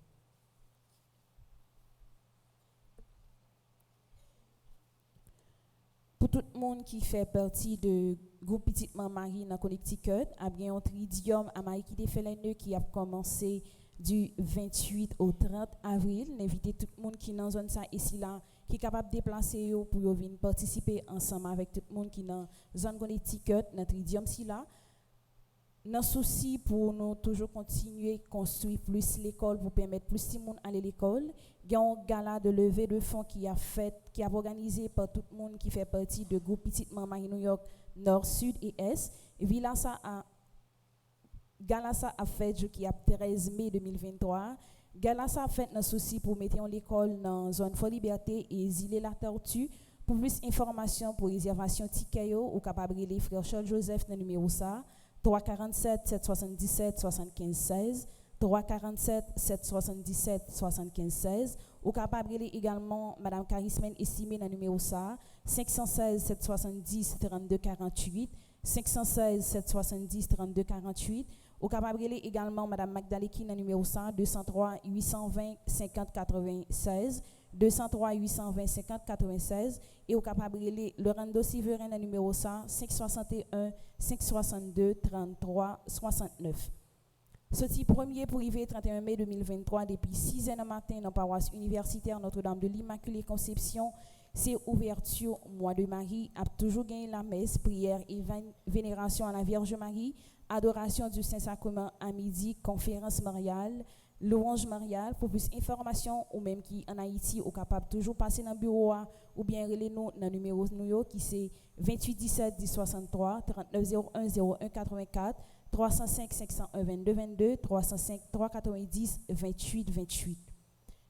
Pour tout le monde qui fait partie du groupe Petite Marie dans Connecticut, a bien un tridium à Marie qui fait l'année qui a commencé du 28 au 30 avril. N'invitez tout le monde qui est dans zone ça ici là qui est capable de déplacer pour venir participer ensemble avec tout le monde qui est dans zone Connecticut, notre idiome si là. Dans souci pour nous toujours continuer à construire plus l'école pour permettre plus de monde aller à l'école. Il y a un gala de levée de fonds qui a organisé par tout le monde qui fait partie du groupe Petite Marie New York Nord, Sud et Est. Gala ça a fait qui a 13 mai 2023. Gala ça a fait dans souci pour mettre l'école dans zone Fort Liberté et Zile la Tortue. Pour plus d'informations pour réservation ticket ou capable les frères Charles Joseph dans numéro ça 347 777 75 16 347 777 75 16 ou capable également madame Carismène estimée dans numéro ça 516 770 32 48 516 770 32 48 ou capable également madame Magdaleki dans numéro 100 203 820 50 96 203 820 50 96 et au capable Lorando Siverin dans numéro 100 561 562 33 69. Sorti premier pour arriver 31 mai 2023 depuis 6h du matin dans la paroisse universitaire Notre-Dame de l'Immaculée Conception. C'est ouverture mois de Marie, a toujours gagné la messe, prière et vénération à la Vierge Marie, adoration du Saint-Sacrement à midi, conférence mariale, louange mariale. Pour plus d'informations ou même qui en Haïti ou capable toujours passer dans le bureau ou bien relais nous dans le numéro nous qui c'est 28 17 10 63 39 01 01 84 305 501 22 22 305 390 28 28.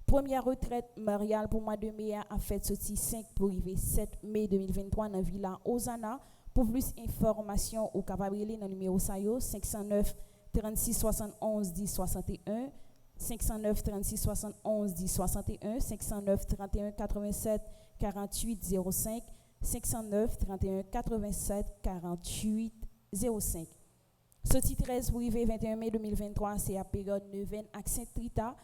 Première retraite mariale pour mois de mai a fait sorti 5 pour arriver 7 mai 2023 dans Villa Osana. Pour plus d'informations ou capable relais dans le numéro 509 36 71 10 61 509 36 71 10 61 509 31 87 48 05 509 31 87 48 05. Sorti 13 pour arriver 21 mai 2023, c'est la période neuvaine avec Saint-Rita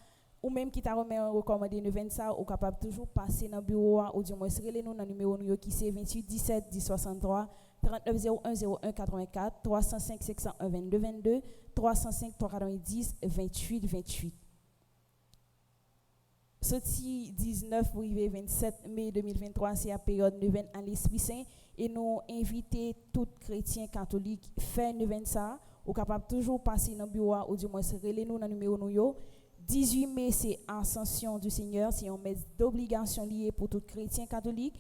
ou même qui t'a recommandé neuvaine ça ou capable toujours passer dans le bureau ou du moins relais nous dans le numéro qui c'est 28 17 10 63 39 01 01 84 305 501 22 22 305 390 28 28. Sorti 19 pour arriver 27 mai 2023, c'est la période neuvaine à l'Esprit Saint et nous invitons tous chrétiens catholiques faire neuvaine ça ou capable toujours passer dans le bureau ou du moins relais nous dans le numéro nous. 18 mai, c'est Ascension du Seigneur, c'est un messe d'obligation liée pour tous chrétiens catholiques.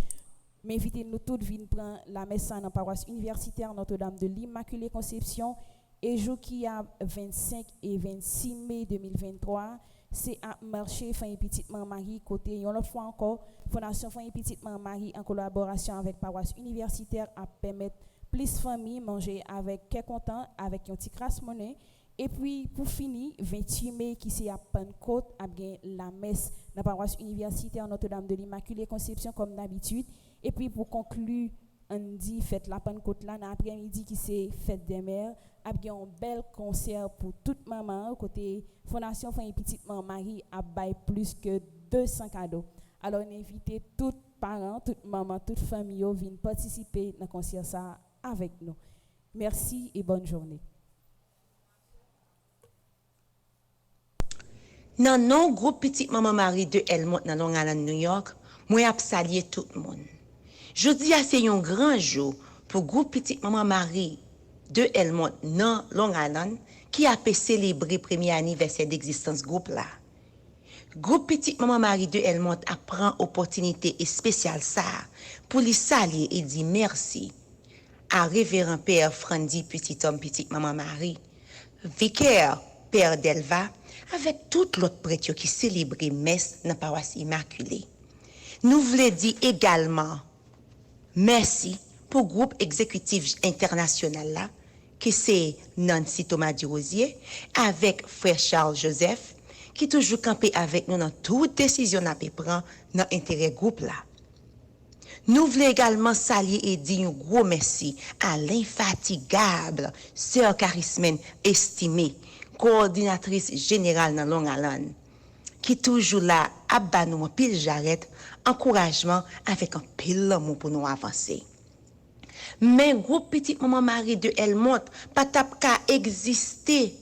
Mais invitez-nous tous à venir prendre la messe dans la paroisse universitaire Notre-Dame de l'Immaculée Conception. Et jour qui a 25 et 26 mai 2023, c'est à marché Famille Petite Marie côté une autre fois encore Fondation Famille Petite Marie en collaboration avec paroisse universitaire à permettre plus famille manger avec quel content avec un petit crasse monnaie. Et puis pour finir 28 mai qui c'est à Pentecôte a bien la messe dans la paroisse universitaire Notre-Dame de l'Immaculée Conception comme d'habitude. Et puis pour conclure on dit fête la Pentecôte là dans l'après-midi qui c'est fête des mères a bien un bel concert pour toute maman côté Fondation Famille Petite Marie a bail plus que 200 cadeaux. Alors on invite tous parents, toutes mamans, toute famille viennent participer dans le concert ça avec nous. Merci et bonne journée. Dans non groupe Petite Maman Marie de Elmont dans Long Island, New York, moi a saluer tout le monde. Jeudi c'est un grand jour pour groupe Petite Maman Marie de Elmont dans Long Island qui a célébré le premier anniversaire d'existence groupe là. Groupe Petite Maman Marie de Elmont a prend opportunité spéciale ça pour lui saluer et dire merci à révérend Père Frandy Petit Homme Petite Maman Marie, vicaire Père Delva avec tout l'autre prêtre qui célébrait messe dans la paroisse Immaculée. Nous voulons dire également merci pour le groupe exécutif international là, qui c'est Nancy Thomas Durosier, avec frère Charles Joseph, qui toujours campé avec nous dans toute décision qu'on prend dans l'intérêt groupe là. Nous voulons également saluer et dire un gros merci à l'infatigable sœur Charismène estimée, coordinatrice générale dans Long Island, qui toujours là à nous un pile jarrette, encouragement avec un pile l'amour pour nous avancer. Mais groupe Petite Maman Marie de Elmont pas tap ka exister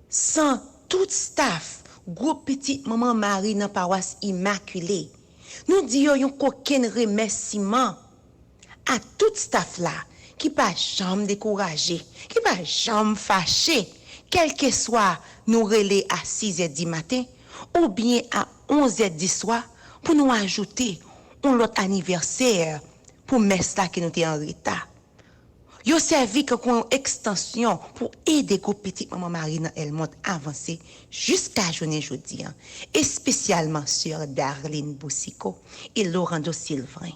sans tout staff groupe Petite Maman Marie dans paroisse Immaculée. Nous disons un coquin remerciement à tout staff là qui pas jamais découragé, qui pas jamais fâché, quel que soit nous relais à 6h du matin ou bien à 11h du soir pour nous ajouter un autre anniversaire pour messe là qui nous était en retard. Yo servi comme extension pour aider groupe Petite Maman Marie dans Elmont avancer jusqu'à journée jeudi, et spécialement sur Darlene Boussico et Laurent Sylvain.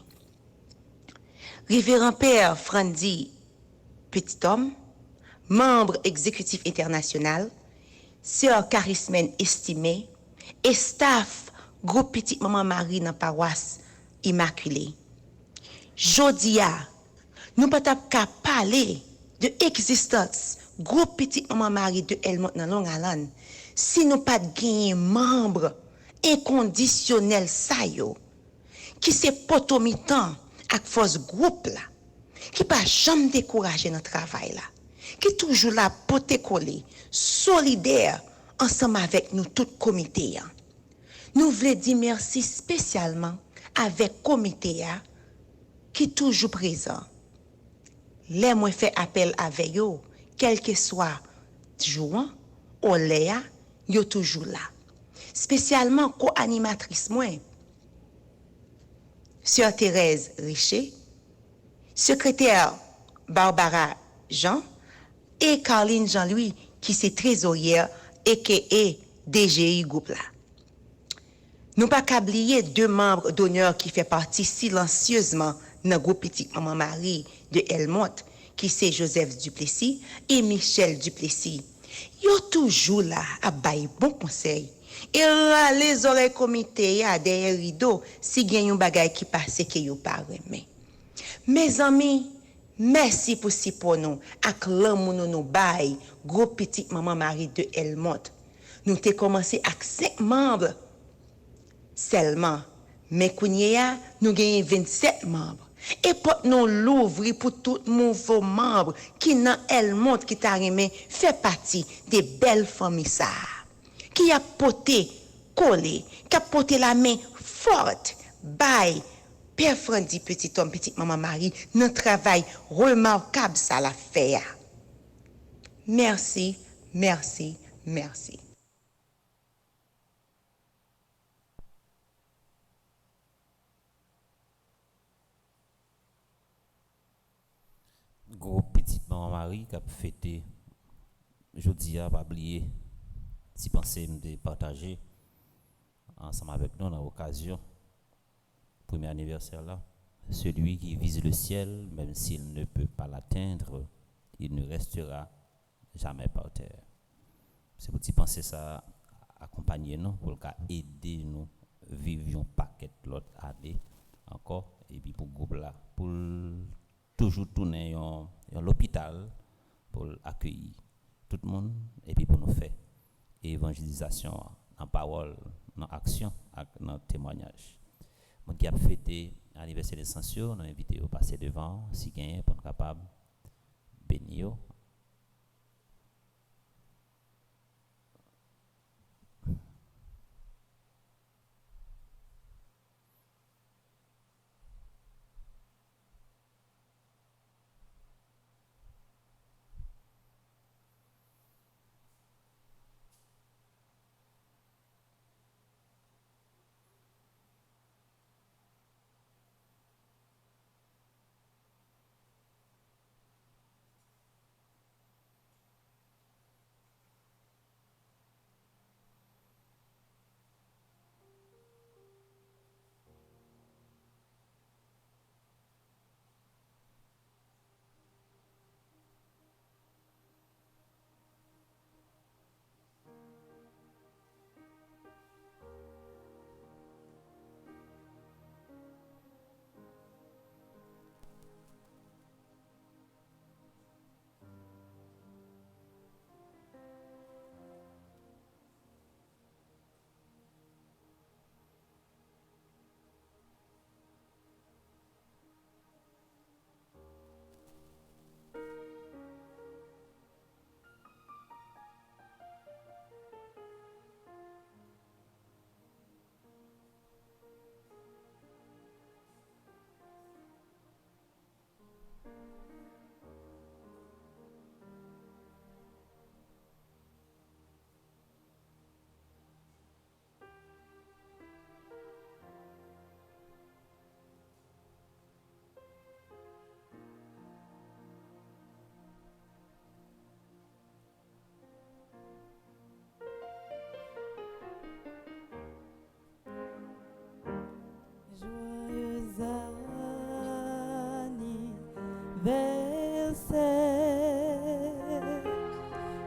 Révérend Père Frandy Petit Homme, membre exécutif international, sœur Charismène estimée et staff groupe Petite Maman Marie dans paroisse Immaculée. Jodia, nous ne pouvons pas parler de l'existence groupe Petite Maman Marie de Elmont dans Long Island si nous pas gagné membre inconditionnel ça yo qui c'est potomitan avec force groupe là qui pas jamais décourager notre travail là qui toujours là pour te coller solidaire ensemble avec nous tout comité. Nous voulons dire merci spécialement avec comité qui toujours présent. Les moi fait appel avec eux, quel que soit jour, ou léa, yo toujours là. Spécialement co-animatrice moi, Sœur Thérèse Richer, secrétaire Barbara Jean et Caroline Jean-Louis qui c'est trésorière et DGI groupe là. Nous pas oublier deux membres d'honneur qui fait partie silencieusement dans groupe Petit Maman Marie de Helmont qui c'est Joseph Duplessis et Michel Duplessis. Yo toujours là à bailler bon conseil. Et là les oreilles comité à derrière rideau si gen yon bagay qui passe que yo pas remet. Mes amis, merci pour si pour nous ak l'amour nous bail groupe Petit Maman Marie de Helmont. Nous t'ai commencé avec 5 membres seulement. Mais kounya nous gagnons 27 membres. Et pour nous l'ouvrir pour tout nouveau membre qui dans Helmont qui t'a remis fait partie des belles familles ça. Qui a porté collé, qui a porté la main forte, bye. Père Frandi, petit homme, petite maman Marie, notre travail remarquable ça l'a fait. Merci, merci, merci. Gros petite maman Marie qui a fêté, je dis à pas oublier, si pensez de partager ensemble avec nous dans l'occasion, premier anniversaire là, celui qui vise le ciel, même s'il ne peut pas l'atteindre, il ne restera jamais par terre. C'est pour penser ça, accompagner nous, pour aider nous, vivre un paquet l'autre année encore, et puis pour le groupe là, pour toujours tourner dans l'hôpital, pour accueillir tout le monde, et puis pour nous faire évangélisation en parole, en action, en témoignage. Mon qui a fêté l'anniversaire de Sansio, on a invité à passer devant, si gagne, pour être capable de bénir.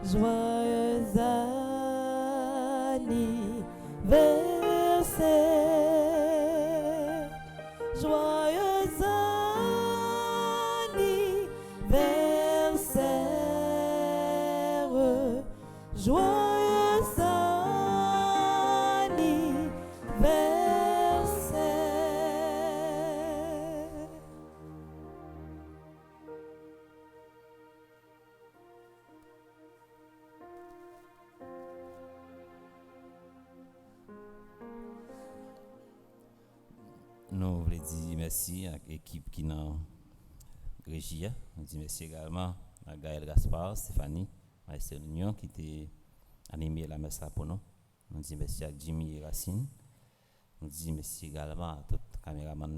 Joyeux anniversaire, joyeux anniversaire, joyeux anniversaire. Nous voulons dire merci à l'équipe qui nous régie. Nous disons merci également à Gaël Gaspard, Stéphanie, Maestro Union qui était animé la messe pour nous. Nous disons merci à Jimmy et Racine. Nous disons merci également à tous les caméramans.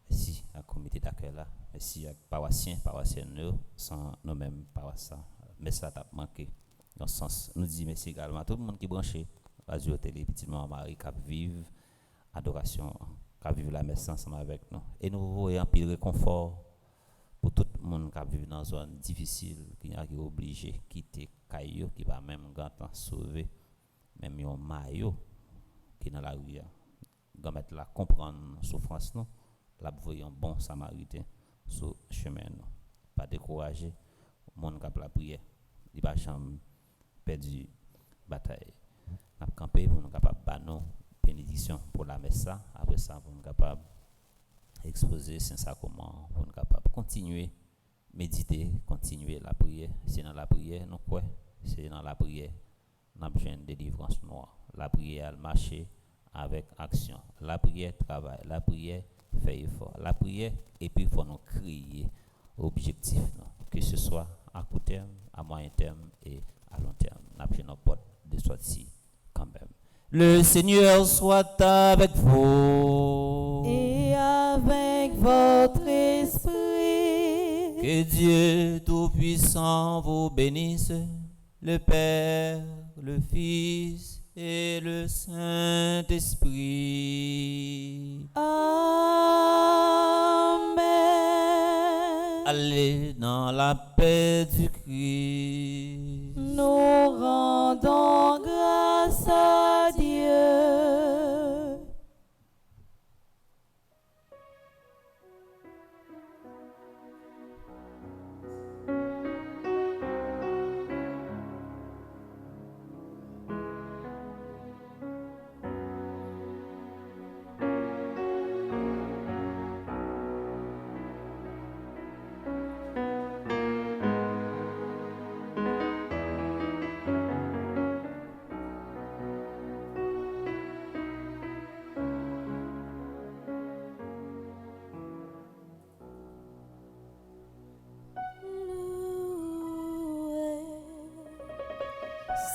Merci à comité d'accueil là. Merci à paroissiens, paroissiennes, sans nous-mêmes paroissiens. Mais ça t'a manqué. Dans ce sens, nous disons merci également à tout le monde qui est branché. Radio Télé, Petite Maman Marie, qui vive adoration, qui vive la messe ensemble avec nous. Et nous voyons un pile réconfort pour tout le monde qui vit dans une zone difficile, qui est obligé de quitter Caillou, qui va même gantant sauver, même un maillot qui est dans la rue. Nous mettre là comprendre la souffrance, nous, là, voyons bon samaritain sur le chemin. Pas décourager, le monde qui a la prière, il va jamais perdre bataille. Nous avons campé pour nous capables de nous bénédiction pour la messe. Après ça, pour nous capables exposer Saint-Sacrement, pour nous capables continuer méditer, continuer la prière. C'est dans la prière, nous quoi? C'est dans la prière, nous avons besoin de délivrance noire. La prière, elle marche avec action. La prière, travail. La prière, fait effort. La prière, et puis il faut nous crier objectif, que ce soit à court terme, à moyen terme et à long terme. Nous avons besoin de porte de sortie quand même. Le Seigneur soit avec vous. Et avec votre esprit. Que Dieu Tout-Puissant vous bénisse, le Père, le Fils et le Saint-Esprit. Amen. Allez dans la paix du Christ. Nous rendons grâce à Dieu.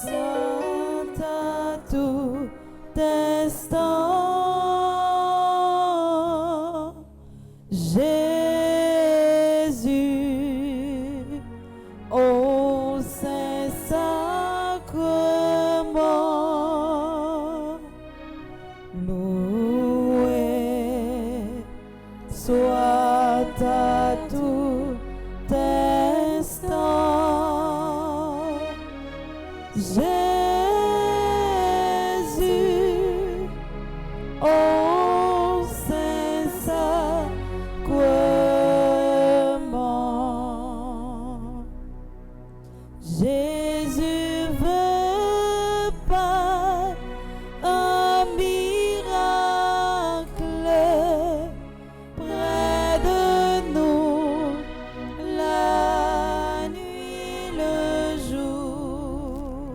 Saint à tout instant, Jésus, au Saint-Sacrement, loué soit à tout instant. Jésus, au Saint-Sacrement. Jésus veut pas un miracle près de nous, la nuit, le jour.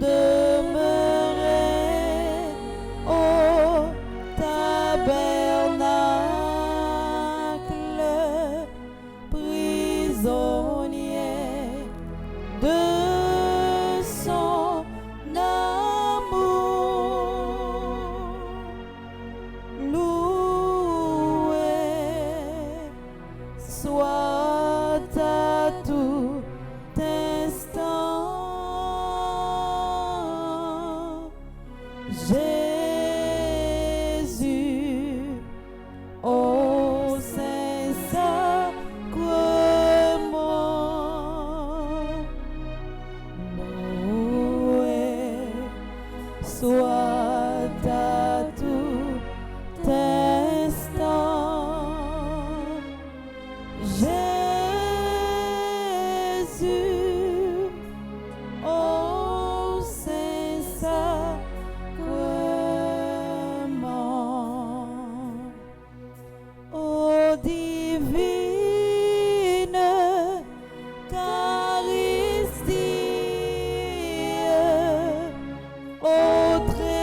Demeurer au tabernacle, prisonnier de son amour. Loué soit à tout instant Jésus, au Saint-Sacrement. Loué soit à tout instant Jésus, au Saint-Sacrement. Ô divine Eucharistie, ô très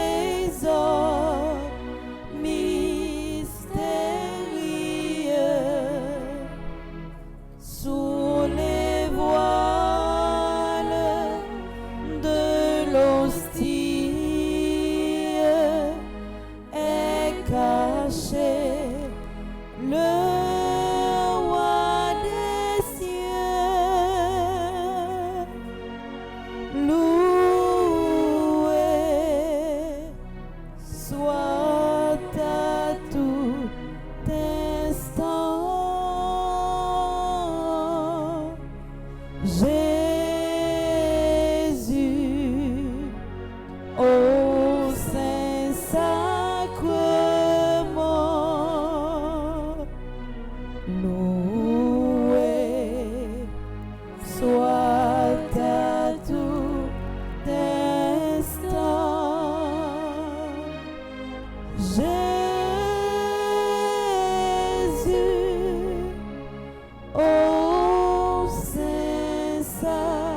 l'hostie est caché, le roi des cieux, loué soit à tout instant Jésus, au Saint-Sacrement, loué soit à tout instant. Jésus, au Saint-Sacrement.